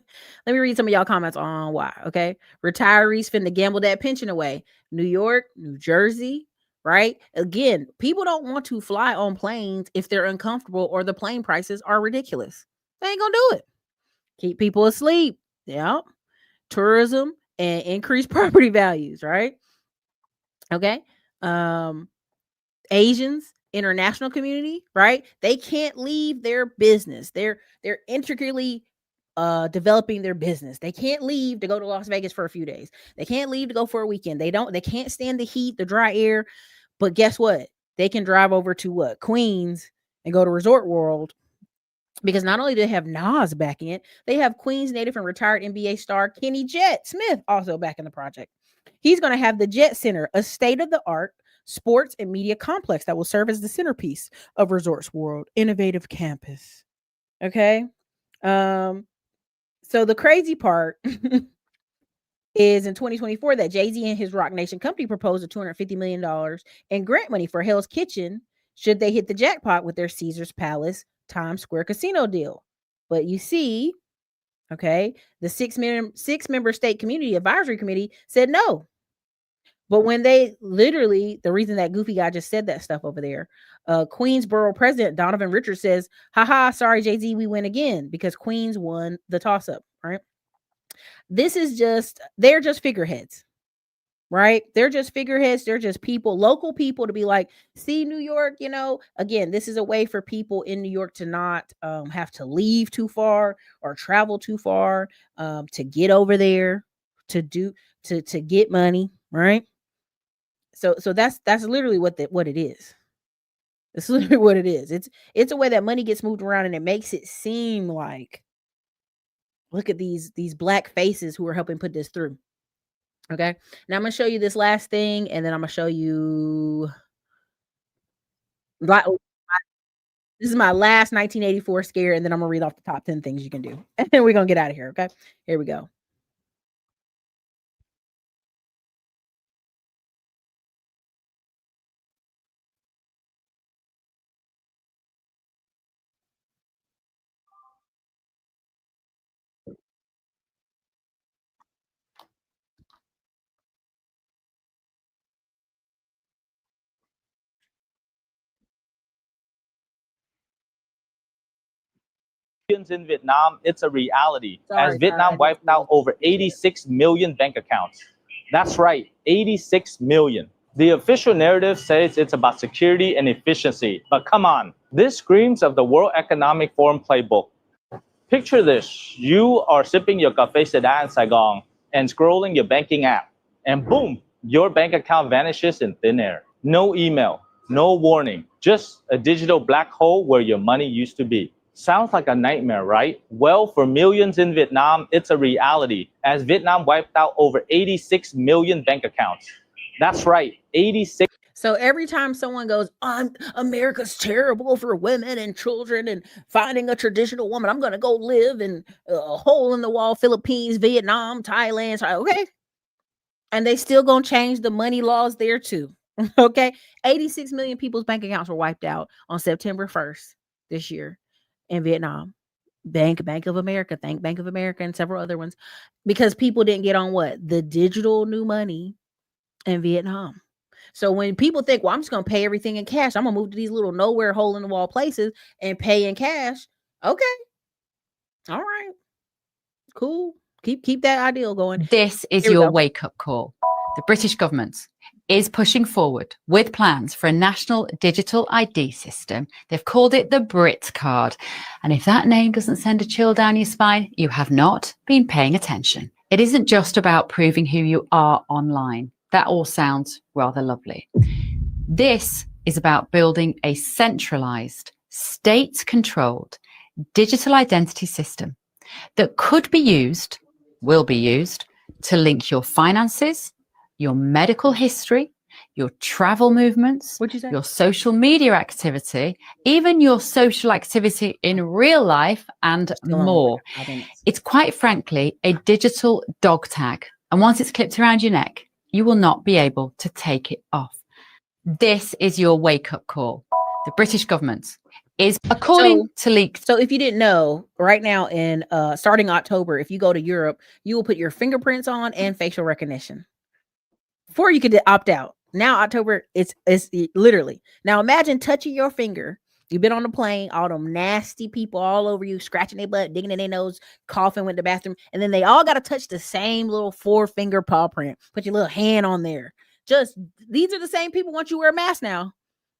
me read some of y'all comments on why. Okay, retirees finna gamble that pension away. New York, New Jersey, right? Again, people don't want to fly on planes if they're uncomfortable or the plane prices are ridiculous. They ain't gonna do it. Keep people asleep. Yeah. Tourism and increase property values, right? Okay. Asians, international community, right? They can't leave their business. They're intricately developing their business. They can't leave to go to Las Vegas for a few days. They can't leave to go for a weekend. They can't stand the heat, the dry air. But guess what? They can drive over to what? Queens and go to Resort World, because not only do they have Nas backing it, they have Queens native and retired NBA star Kenny Jet Smith also backing the project. He's going to have the Jet Center, a state-of-the-art sports and media complex that will serve as the centerpiece of Resorts World innovative campus. Okay. So the crazy part is in 2024 that Jay-Z and his Rock Nation company proposed a $250 million in grant money for Hell's Kitchen should they hit the jackpot with their Caesars Palace Times Square casino deal. But you see, okay, the six-member state community advisory committee said no. But when they literally, the reason that goofy guy just said that stuff over there, Queensboro president Donovan Richards says, haha, sorry, Jay-Z, we win again, because Queens won the toss-up, right? This is just, they're just figureheads, right? They're just figureheads. They're just people, local people, to be like, see, New York, you know, again, this is a way for people in New York to not have to leave too far or travel too far to get over there to get money, right? So that's literally what it is. It's literally what it is. It's a way that money gets moved around, and it makes it seem like, look at these black faces who are helping put this through. Okay. Now I'm gonna show you this last thing, and then I'm gonna show you this is my last 1984 scare, and then I'm gonna read off the top 10 things you can do. And then we're gonna get out of here. Okay. Here we go. In Vietnam, it's a reality, as Vietnam wiped out over 86 million bank accounts. That's right, 86 million. The official narrative says it's about security and efficiency, but come on, this screams of the World Economic Forum playbook. Picture this, you are sipping your cafe sedan in Saigon and scrolling your banking app, and boom, your bank account vanishes in thin air. No email, no warning, just a digital black hole where your money used to be. Sounds like a nightmare, right? Well, for millions in Vietnam, it's a reality, as Vietnam wiped out over 86 million bank accounts. That's right, 86. So every time someone goes, America's terrible for women and children and finding a traditional woman, I'm going to go live in a hole in the wall, Philippines, Vietnam, Thailand. So, okay. And they still going to change the money laws there too. Okay. 86 million people's bank accounts were wiped out on September 1st this year in Vietnam. Bank of America, Bank of America, and several other ones, because people didn't get on what? The digital new money in Vietnam. So when people think, well, I'm just going to pay everything in cash, I'm going to move to these little nowhere hole in the wall places and pay in cash. Okay. All right. Cool. Keep that ideal going. This is your wake-up call. The British government is pushing forward with plans for a national digital ID system. They've called it the Brit card. And if that name doesn't send a chill down your spine, you have not been paying attention. It isn't just about proving who you are online. That all sounds rather lovely. This is about building a centralized, state-controlled digital identity system that could be used, will be used, to link your finances, your medical history, your travel movements, your social media activity, even your social activity in real life, and more. It's quite frankly a digital dog tag And once it's clipped around your neck, you will not be able to take it off. This is your wake-up call. The British government is, according to leaks. So if you didn't know, right now in starting October, if you go to Europe, you will put your fingerprints on and facial recognition. Before you could opt out. Now October, it's literally. Now imagine touching your finger. You've been on the plane, all them nasty people all over you, scratching their butt, digging in their nose, coughing, went to the bathroom, and then they all got to touch the same little 4-finger paw print. Put your little hand on there. Just, these are the same people once you wear a mask now.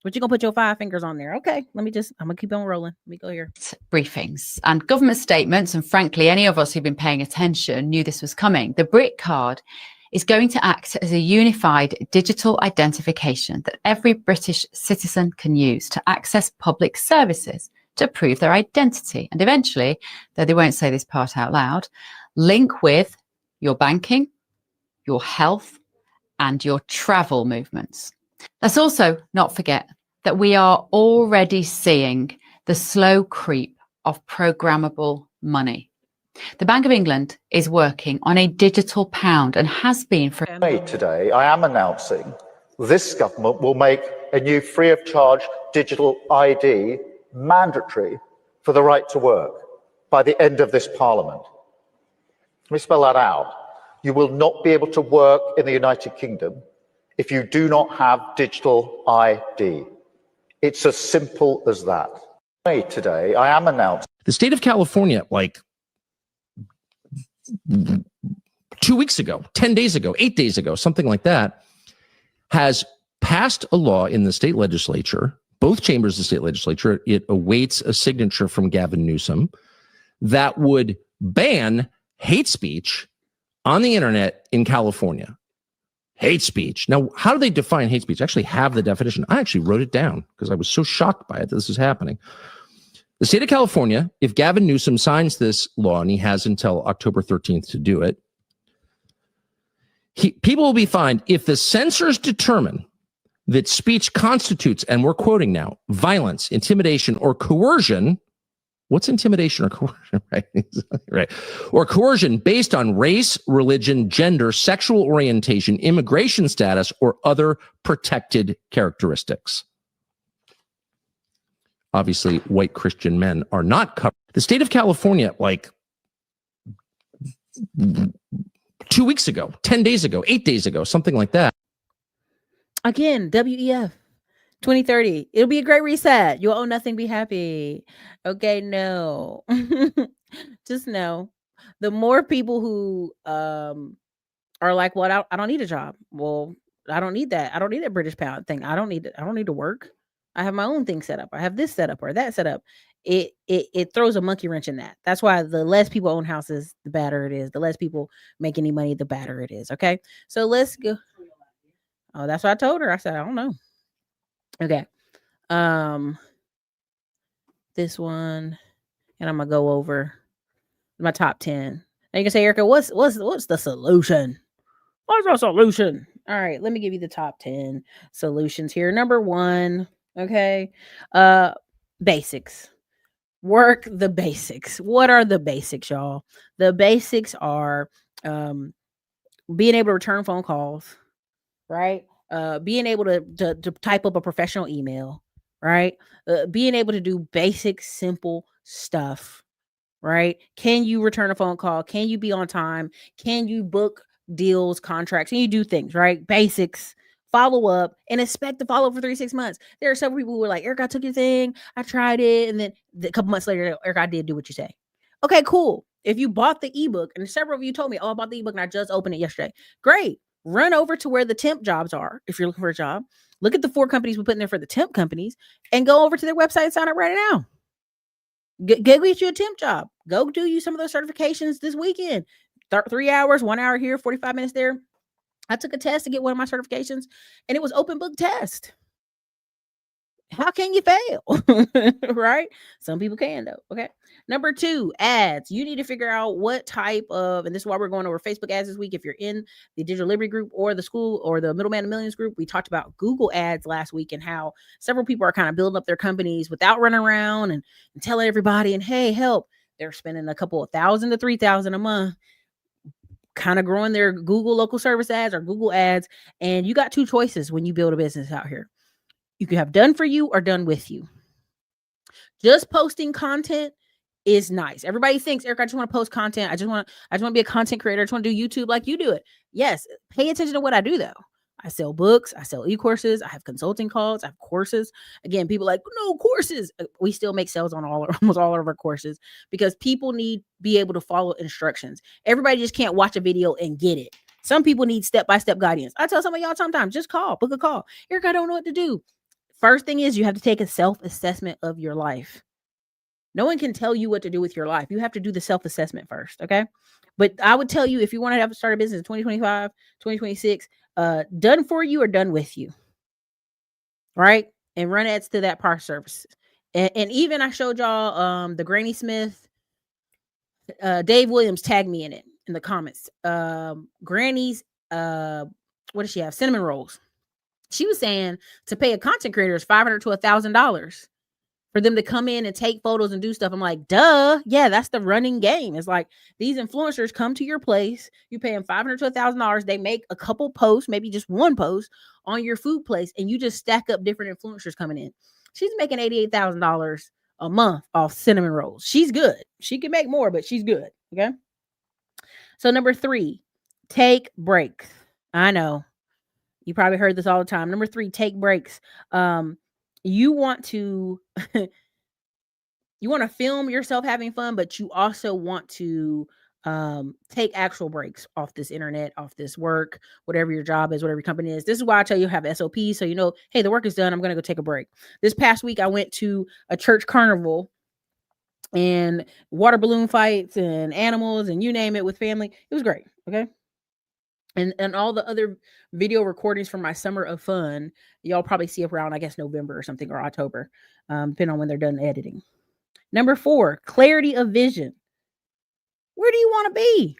But you're going to put your 5 fingers on there. Okay, I'm going to keep on rolling. Let me go here. Briefings and government statements, and frankly, any of us who've been paying attention knew this was coming. The Brit card is going to act as a unified digital identification that every British citizen can use to access public services to prove their identity. And eventually, though they won't say this part out loud, link with your banking, your health, and your travel movements. Let's also not forget that we are already seeing the slow creep of programmable money. The Bank of England is working on a digital pound and has been for... Today, I am announcing this government will make a new free of charge digital ID mandatory for the right to work by the end of this Parliament. Let me spell that out. You will not be able to work in the United Kingdom if you do not have digital ID. It's as simple as that. Today, I am announcing... The state of California, like 2 weeks ago, 10 days ago, 8 days ago, something like that, has passed a law in the state legislature, both chambers of the state legislature. It awaits a signature from Gavin Newsom that would ban hate speech on the internet in California. Hate speech. Now, how do they define hate speech? I actually have the definition. I actually wrote it down because I was so shocked by it that this is happening. The state of California, if Gavin Newsom signs this law, and he has until October 13th to do it, people will be fined if the censors determine that speech constitutes, and we're quoting now, violence, intimidation, or coercion. What's intimidation or coercion? Right. Or coercion based on race, religion, gender, sexual orientation, immigration status, or other protected characteristics. Obviously, white Christian men are not covered. The state of California, like 2 weeks ago, 10 days ago, 8 days ago, something like that. Again, WEF 2030. It'll be a great reset. You'll own nothing, be happy. Okay, no. Just know. The more people who are like, well, I don't need a job. Well, I don't need that. I don't need that British pound thing. I don't need to work. I have my own thing set up. I have this set up or that set up. It throws a monkey wrench in that. That's why the less people own houses, the better it is. The less people make any money, the better it is. Okay. So let's go. Oh, that's what I told her. I said, I don't know. Okay. This one, and I'm gonna go over my top 10. Now you can say, Erica, what's the solution? What's the solution? All right, let me give you the top 10 solutions here. Number 1, okay, basics. Work the basics. What are the basics, y'all? The basics are being able to return phone calls, right? Being able to type up a professional email, right? Being able to do basic, simple stuff, right? Can you return a phone call? Can you be on time? Can you book deals, contracts? Can you do things, right? Basics. Follow up and expect to follow for 3-6 months. There are several people who were like, Eric, I took your thing. I tried it. And then a couple months later, Eric, I did do what you say. Okay, cool. If you bought the ebook, and several of you told me, oh, I bought the ebook and I just opened it yesterday. Great. Run over to where the temp jobs are. If you're looking for a job, look at the 4 companies we put in there for the temp companies and go over to their website and sign up right now. Go get you a temp job. Go do you some of those certifications this weekend. 3 hours, 1 hour here, 45 minutes there. I took a test to get one of my certifications and it was open book test. How can you fail? Right? Some people can though. Okay. Number 2, ads. You need to figure out what type of, and this is why we're going over Facebook ads this week. If you're in the Digital Liberty group or the school or the Middleman of Millions group, we talked about Google ads last week and how several people are kind of building up their companies without running around and telling everybody, and hey, help. They're spending a couple of $1,000 to $3,000 a month kind of growing their Google local service ads or Google ads. And you got two choices when you build a business out here. You can have done for you or done with you. Just posting content is nice. Everybody thinks, Eric, I just want to post content. I just want to be a content creator. I just want to do YouTube like you do it. Yes. Pay attention to what I do though. I sell books. I sell e-courses. I have consulting calls. I have courses. Again, people like, no courses. We still make sales on almost all of our courses because people need be able to follow instructions. Everybody just can't watch a video and get it. Some people need step-by-step guidance. I tell some of y'all sometimes, just book a call. Eric, I don't know what to do. First thing is you have to take a self-assessment of your life. No one can tell you what to do with your life. You have to do the self-assessment first, okay? But I would tell you, if you want to start a business in 2025, 2026, done for you or done with you, right? And run ads to that par service. And even I showed y'all the Granny Smith, Dave Williams tagged me in it in the comments. Granny's, what does she have? Cinnamon rolls. She was saying to pay a content creator is $500 to $1,000 for them to come in and take photos and do stuff. I'm like, duh. Yeah, that's the running game. It's like these influencers come to your place. You pay them $500 to $1,000. They make a couple posts, maybe just one post on your food place, and you just stack up different influencers coming in. She's making $88,000 a month off cinnamon rolls. She's good. She can make more, but she's good. Okay. So number 3, take breaks. I know. You probably heard this all the time. Number 3, take breaks. You want to film yourself having fun, but you also want to take actual breaks off this internet, off this work, whatever your job is, whatever your company is. This is why I tell you have SOPs. So, you know, hey, the work is done. I'm going to go take a break. This past week, I went to a church carnival and water balloon fights and animals and you name it with family. It was great. Okay. And all the other video recordings from my summer of fun, y'all probably see around, I guess, November or something, or October, depending on when they're done editing. Number 4, clarity of vision. Where do you want to be?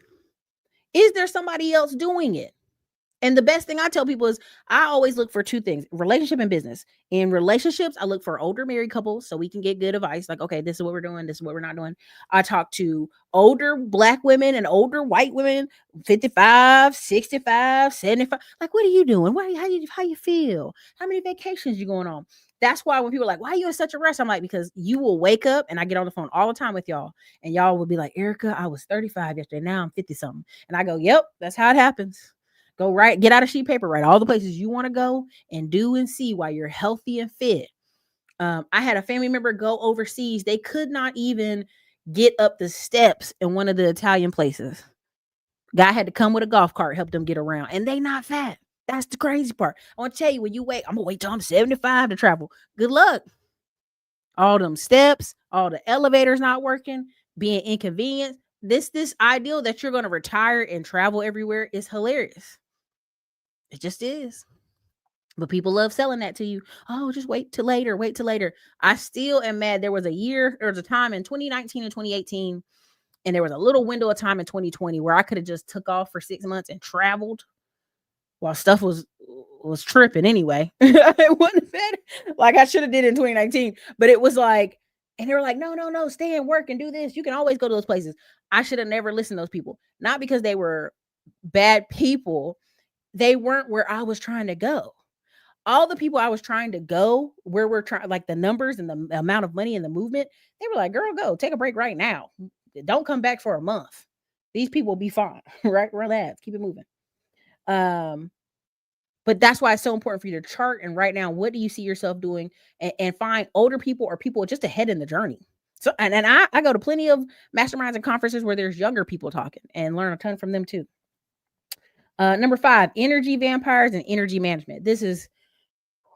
Is there somebody else doing it? And the best thing I tell people is I always look for 2 things, relationship and business. In relationships, I look for older married couples so we can get good advice. Like, okay, this is what we're doing. This is what we're not doing. I talk to older Black women and older white women, 55, 65, 75. Like, what are you doing? How you feel? How many vacations you going on? That's why when people are like, why are you in such a rush? I'm like, because you will wake up, and I get on the phone all the time with y'all, and y'all will be like, Erica, I was 35 yesterday. Now I'm 50 something. And I go, yep, that's how it happens. Go right, get out a sheet of paper, write all the places you want to go and do and see while you're healthy and fit. I had a family member go overseas. They could not even get up the steps in one of the Italian places. Guy had to come with a golf cart, help them get around, and they not fat. That's the crazy part. I want to tell you, when you wait, I'm gonna wait till I'm 75 to travel. Good luck. All them steps, all the elevators not working, being inconvenienced. This ideal that you're going to retire and travel everywhere is hilarious. It just is. But people love selling that to you. Oh, just wait till later. Wait till later. I still am mad. There was a time in 2019 and 2018, and there was a little window of time in 2020 where I could have just took off for 6 months and traveled while stuff was tripping anyway. It wasn't better. Like I should have did in 2019, but it was like, and they were like, no, stay and work and do this. You can always go to those places. I should have never listened to those people. Not because they were bad people. They weren't where I was trying to go. All the people I was trying to go, where we're trying, like the numbers and the amount of money and the movement, they were like, girl, go take a break right now. Don't come back for a month. These people will be fine, right? Relax, keep it moving. But that's why it's so important for you to chart and write down, what do you see yourself doing, and find older people or people just ahead in the journey. So, and I go to plenty of masterminds and conferences where there's younger people talking and learn a ton from them too. Number 5, energy vampires and energy management. This is,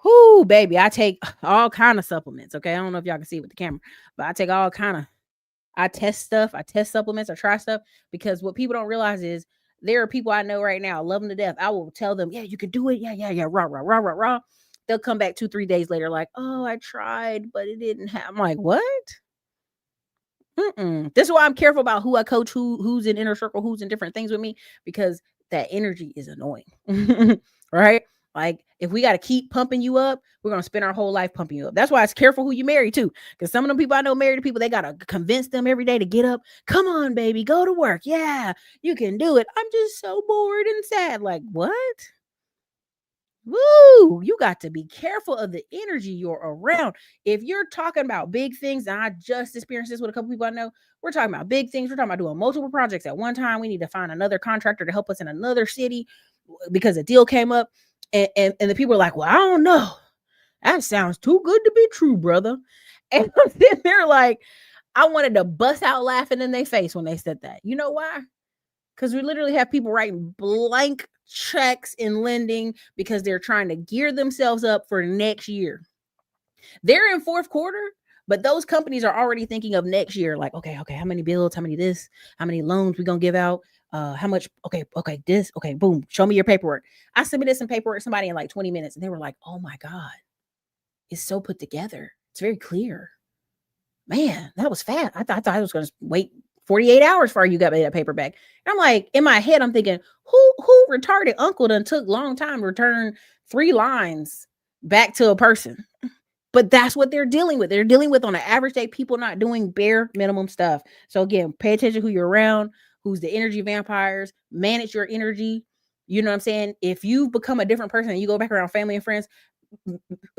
whoo, baby. I take all kind of supplements. Okay. I don't know if y'all can see it with the camera, but I take all kind of, I test stuff. I test supplements. I try stuff, because what people don't realize is there are people I know right now, love them to death. I will tell them, yeah, you can do it. Yeah. Rah. They'll come back 2-3 days later like, oh, I tried, but it didn't have. I'm like, what? This is why I'm careful about who I coach, who's in inner circle, who's in different things with me, because that energy is annoying. Right? Like, if we got to keep pumping you up, we're going to spend our whole life pumping you up. That's why it's careful who you marry too. Because some of them people I know married people, they got to convince them every day to get up. Come on, baby, go to work. Yeah, you can do it. I'm just so bored and sad. Like, what? Woo, you got to be careful of the energy you're around. If you're talking about big things, and I just experienced this with a couple people I know, we're talking about big things. We're talking about doing multiple projects at one time. We need to find another contractor to help us in another city because a deal came up. And the people are like, well, I don't know. That sounds too good to be true, brother. And then they're like, I wanted to bust out laughing in their face when they said that. You know why? Because we literally have people writing blank checks in lending because they're trying to gear themselves up for next year. They're in fourth quarter, but those companies are already thinking of next year. Like, okay, how many builds, how many this, how many loans we gonna give out, how much, okay, this, okay, boom, show me your paperwork. I submitted some paperwork to somebody in like 20 minutes and they were like, oh my God, it's so put together. It's very clear. Man, that was fast. I thought I was gonna wait 48 hours before you got me that paper back. And I'm like, in my head, I'm thinking, who retarded uncle done took long time to return 3 lines back to a person? But that's what they're dealing with. They're dealing with on an average day, people not doing bare minimum stuff. So again, pay attention who you're around, who's the energy vampires, manage your energy. You know what I'm saying? If you become a different person and you go back around family and friends,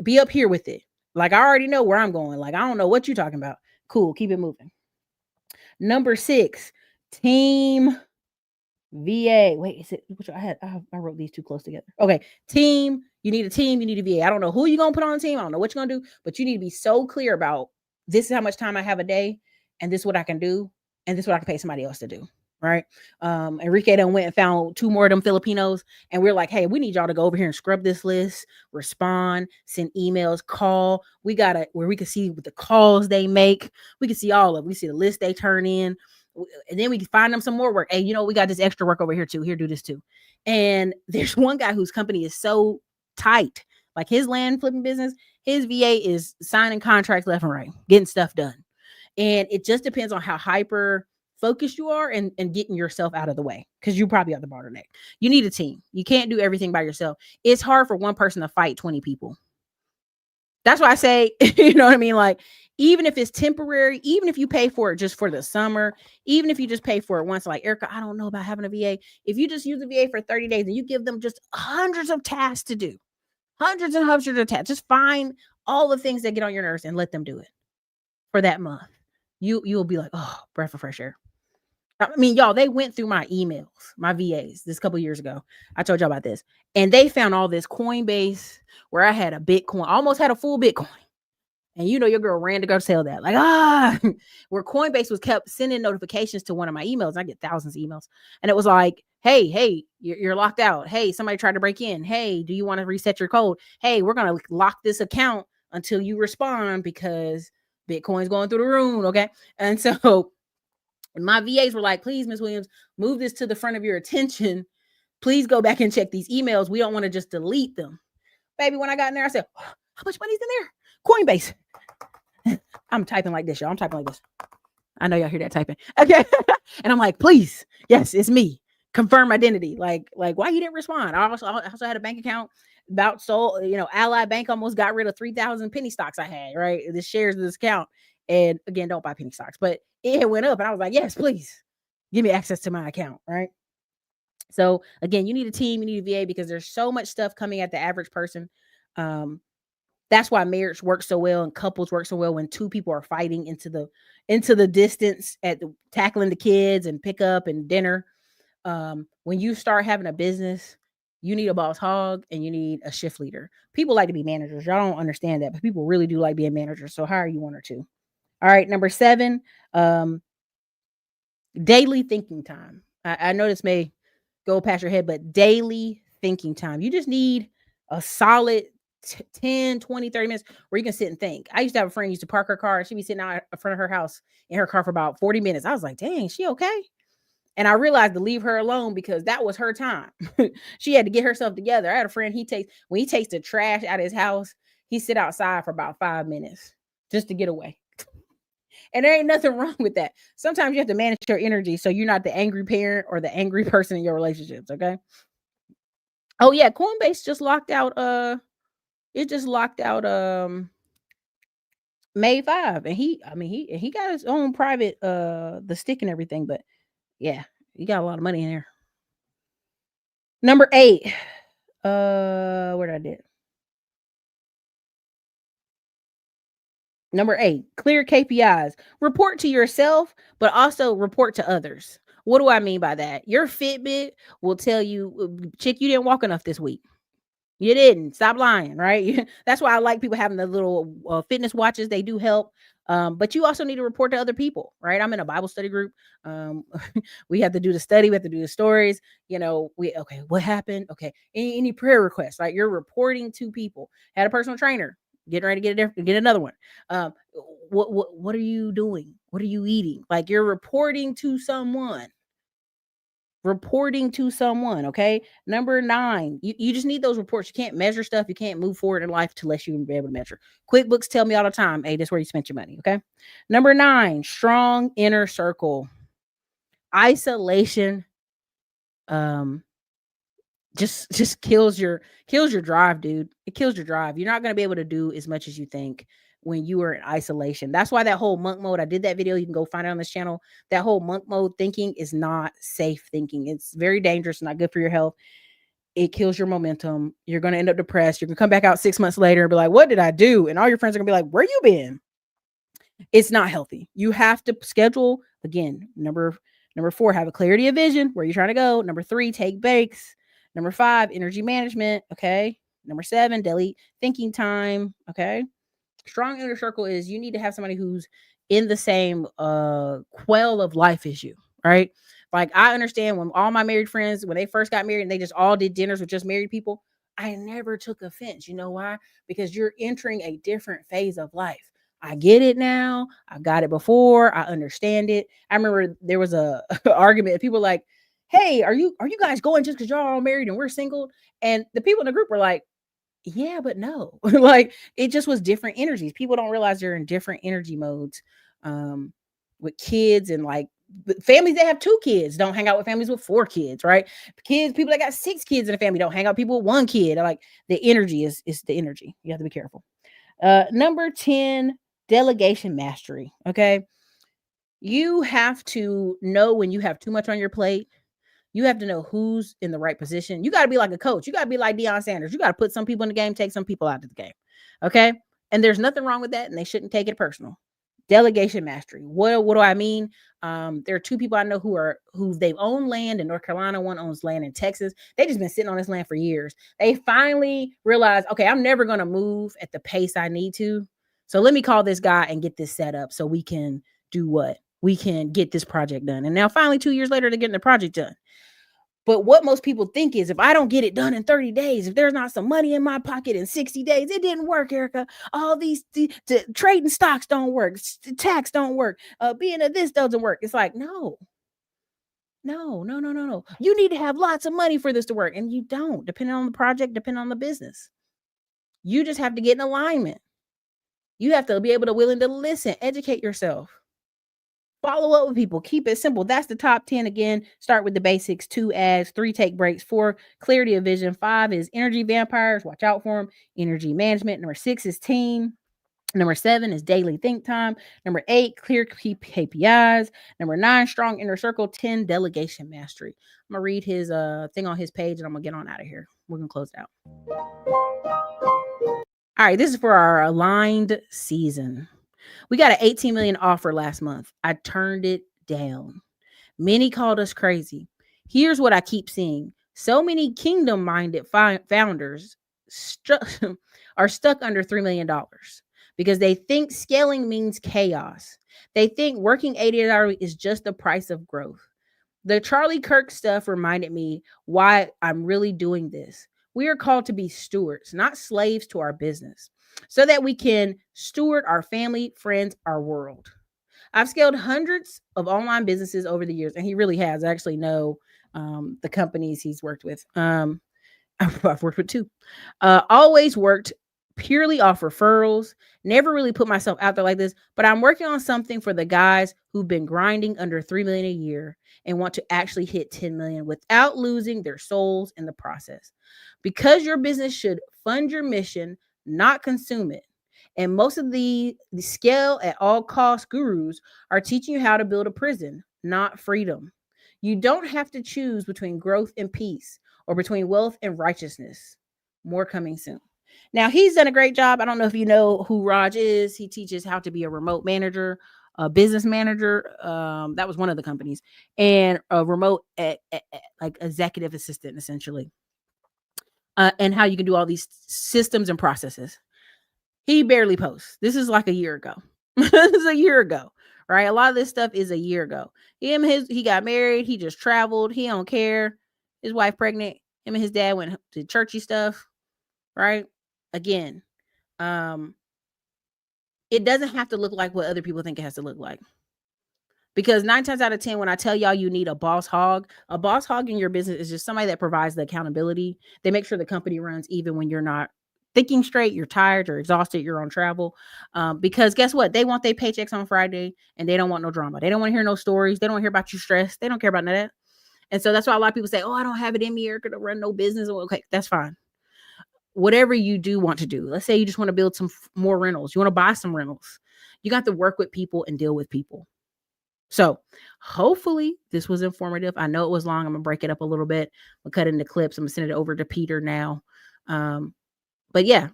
be up here with it. Like, I already know where I'm going. Like, I don't know what you're talking about. Cool. Keep it moving. Number 6, team VA. Wait, is it which I wrote these two close together. Okay, team. You need a team. You need a VA. I don't know who you're gonna put on the team. I don't know what you're gonna do, but you need to be so clear about this is how much time I have a day, and this is what I can do, and this is what I can pay somebody else to do. Right? Enrique done went and found 2 more of them Filipinos, and we're like, hey, we need y'all to go over here and scrub this list, respond, send emails, call. We got it where we can see what the calls they make. We can see all of it. We see the list they turn in. And then we can find them some more work. Hey, we got this extra work over here too. Here, do this too. And there's one guy whose company is so tight, like his land flipping business, his VA is signing contracts left and right, getting stuff done. And it just depends on how hyper focused you are and getting yourself out of the way, because you probably are the bottleneck. You need a team. You can't do everything by yourself. It's hard for one person to fight 20 people. That's why I say, you know what I mean? Like, even if it's temporary, even if you pay for it just for the summer, even if you just pay for it once, like, Erica, I don't know about having a VA. If you just use the VA for 30 days and you give them just hundreds of tasks to do, hundreds and hundreds of tasks, just find all the things that get on your nerves and let them do it for that month. You'll be like, oh, breath of fresh air. I mean, y'all, they went through my emails, my VAs, this couple years ago. I told y'all about this. And they found all this Coinbase where I had a Bitcoin, almost had a full Bitcoin. And your girl ran to go sell that. Like, where Coinbase was kept sending notifications to one of my emails. I get thousands of emails. And it was like, hey, you're locked out. Hey, somebody tried to break in. Hey, do you want to reset your code? Hey, we're going to lock this account until you respond because Bitcoin's going through the roof. Okay. And so my VAs were like, please, Ms. Williams, move this to the front of your attention. Please go back and check these emails. We don't want to just delete them. Baby, when I got in there, I said, oh, how much money's in there? Coinbase. I'm typing like this, y'all. I'm typing like this. I know y'all hear that typing. Okay. And I'm like, please. Yes, it's me. Confirm identity. Like why you didn't respond? I also had a bank account about sold, Ally Bank almost got rid of 3,000 penny stocks I had, right? The shares of this account. And again, don't buy penny stocks, but it went up and I was like, yes, please give me access to my account. Right. So again, you need a team, you need a VA because there's so much stuff coming at the average person. That's why marriage works so well and couples work so well when 2 people are fighting into the distance at tackling the kids and pickup and dinner. When you start having a business, you need a boss hog and you need a shift leader. People like to be managers. Y'all don't understand that, but people really do like being managers. So hire you 1 or 2. All right, number 7, daily thinking time. I know this may go past your head, but daily thinking time. You just need a solid 10, 20, 30 minutes where you can sit and think. I used to have a friend who used to park her car. She'd be sitting out in front of her house in her car for about 40 minutes. I was like, dang, she okay? And I realized to leave her alone because that was her time. She had to get herself together. I had a friend, when he takes the trash out of his house, he sit outside for about 5 minutes just to get away. And there ain't nothing wrong with that. Sometimes you have to manage your energy so you're not the angry parent or the angry person in your relationships, okay? Oh yeah, Coinbase just locked out May 5, and he got his own private the stick and everything, but yeah, he got a lot of money in there. Number 8. Where did I do? Number 8, clear KPIs. Report to yourself, but also report to others. What do I mean by that? Your Fitbit will tell you, chick, you didn't walk enough this week. You didn't. Stop lying, right? That's why I like people having the little fitness watches. They do help. But you also need to report to other people, right? I'm in a Bible study group. We have to do the study. We have to do the stories. Okay, what happened? Okay, any prayer requests, right? You're reporting to people. Had a personal trainer. Getting ready to get another one. What are you doing? What are you eating? Like, you're reporting to someone. Okay. Number 9, you just need those reports. You can't measure stuff. You can't move forward in life unless you can be able to measure. QuickBooks tell me all the time, hey, that's where you spent your money. Okay. Number 9, strong inner circle. Isolation just kills your drive, dude. It kills your drive. You're not going to be able to do as much as you think when you are in isolation. That's why that whole monk mode, I did that video. You can go find it on this channel. That whole monk mode thinking is not safe thinking. It's very dangerous, not good for your health. It kills your momentum. You're going to end up depressed. You're going to come back out 6 months later and be like, what did I do? And all your friends are going to be like, where you been? It's not healthy. You have to schedule, again, number 4, have a clarity of vision, where you're trying to go. Number 3, take breaks. Number 5, energy management. Okay. Number 7, delete thinking time. Okay. Strong inner circle is you need to have somebody who's in the same quell of life as you, right? Like, I understand when all my married friends, when they first got married and they just all did dinners with just married people, I never took offense. You know why? Because you're entering a different phase of life. I get it now. I got it before. I understand it. I remember there was a argument. People like, hey, are you guys going just because y'all all married and we're single? And the people in the group were like, yeah, but no. Like, it just was different energies. People don't realize they're in different energy modes with kids, and like families that have 2 kids don't hang out with families with 4 kids, right? People that got 6 kids in a family don't hang out with people with 1 kid. Like, the energy is the energy. You have to be careful. Number 10, delegation mastery. Okay. You have to know when you have too much on your plate. You have to know who's in the right position. You got to be like a coach. You got to be like Deion Sanders. You got to put some people in the game, take some people out of the game. Okay. And there's nothing wrong with that. And they shouldn't take it personal. Delegation mastery. What do I mean? There are 2 people I know who they've owned land in North Carolina. One owns land in Texas. They just been sitting on this land for years. They finally realized, okay, I'm never going to move at the pace I need to. So let me call this guy and get this set up so we can do what? We can get this project done. And now finally 2 years later, they're getting the project done. But what most people think is, if I don't get it done in 30 days, if there's not some money in my pocket in 60 days, it didn't work, Erica. All these trading stocks don't work. Tax don't work. Being a this doesn't work. It's like, no. You need to have lots of money for this to work. And you don't, depending on the project, depending on the business. You just have to get in alignment. You have to be able to willing to listen, educate yourself. Follow up with people. Keep it simple. That's the top 10. Again, start with the basics. 2, ads. 3, take breaks. 4, clarity of vision. 5 is energy vampires. Watch out for them. Energy management. Number 6 is team. Number 7 is daily think time. Number 8, clear KPIs. Number 9, strong inner circle. 10, delegation mastery. I'm going to read his thing on his page and I'm going to get on out of here. We're going to close it out. All right, this is for our aligned season. We got an 18 million offer last month. I turned it down. Many called us crazy. Here's what I keep seeing. So many kingdom-minded founders are stuck under $3 million because they think scaling means chaos. They think working 80 hours is just the price of growth. The Charlie Kirk stuff reminded me why I'm really doing this. We are called to be stewards, not slaves to our business, so that we can steward our family, friends, our world. I've scaled hundreds of online businesses over the years, and he really has. I actually know the companies he's worked with. I've worked with 2. Always worked purely off referrals. Never really put myself out there like this, but I'm working on something for the guys who've been grinding under 3 million a year and want to actually hit 10 million without losing their souls in the process. Because your business should fund your mission, not consume it. And most of the scale at all costs gurus are teaching you how to build a prison, not freedom. You don't have to choose between growth and peace or between wealth and righteousness. More coming soon. Now, he's done a great job. I don't know if you know who Raj is. He teaches how to be a remote manager, a business manager. That was one of the companies, and a remote like executive assistant, essentially, and how you can do all these systems and processes. He barely posts. This is like a year ago. This is a year ago, right? A lot of this stuff is a year ago. He got married. He just traveled. He don't care. His wife pregnant. Him and his dad went to churchy stuff, right? Again, it doesn't have to look like what other people think it has to look like. Because 9 times out of 10, when I tell y'all you need a boss hog in your business is just somebody that provides the accountability. They make sure the company runs even when you're not thinking straight, you're tired, you're exhausted, you're on travel. Because guess what? They want their paychecks on Friday and they don't want no drama. They don't want to hear no stories. They don't want to hear about you stressed. They don't care about none of that. And so that's why a lot of people say, oh, I don't have it in me, Erica, to run no business. Okay, that's fine. Whatever you do want to do. Let's say you just want to build some more rentals. You want to buy some rentals. You got to work with people and deal with people. So hopefully this was informative. I know it was long. I'm going to break it up a little bit. We'll cut into clips. I'm going to send it over to Peter now. But yeah,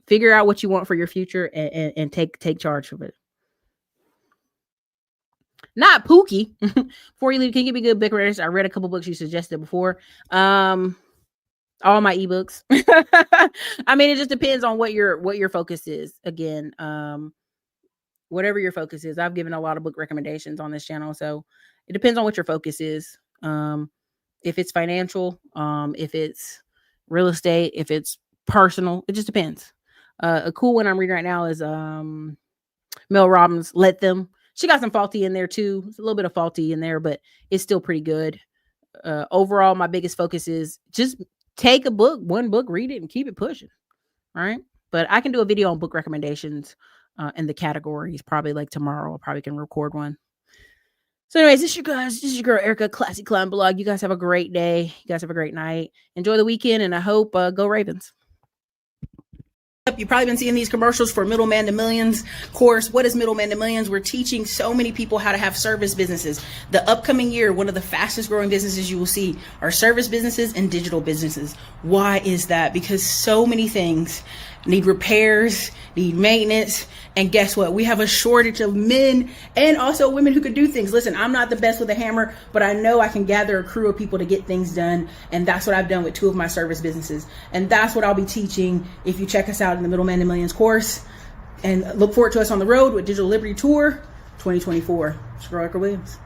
figure out what you want for your future and take charge of it. Not Pookie. Before you leave, can you give me good book readers? I read a couple books you suggested before. All my ebooks. I mean, it just depends on what your focus is. Again, whatever your focus is. I've given a lot of book recommendations on this channel, so it depends on what your focus is. If it's financial, if it's real estate, if it's personal, it just depends. A cool one I'm reading right now is Mel Robbins' Let Them. She got some faulty in there too. It's a little bit of faulty in there, but it's still pretty good. Overall, my biggest focus is just take one book, read it, and keep it pushing. All right. But I can do a video on book recommendations in the categories probably like tomorrow. I probably can record one. So anyways, this is your girl, Erica, Classy Clown Blog. You guys have a great day. You guys have a great night. Enjoy the weekend, and I hope go Ravens. You've probably been seeing these commercials for Middleman to Millions course. What is Middleman to Millions? We're teaching so many people how to have service businesses. The upcoming year, one of the fastest growing businesses you will see are service businesses and digital businesses. Why is that? Because so many things need repairs, need maintenance. And guess what? We have a shortage of men and also women who could do things. Listen, I'm not the best with a hammer, but I know I can gather a crew of people to get things done. And that's what I've done with 2 of my service businesses. And that's what I'll be teaching if you check us out in the Middleman to Millions course. And look forward to us on the road with Digital Liberty Tour 2024. It's your girl, Erica Williams.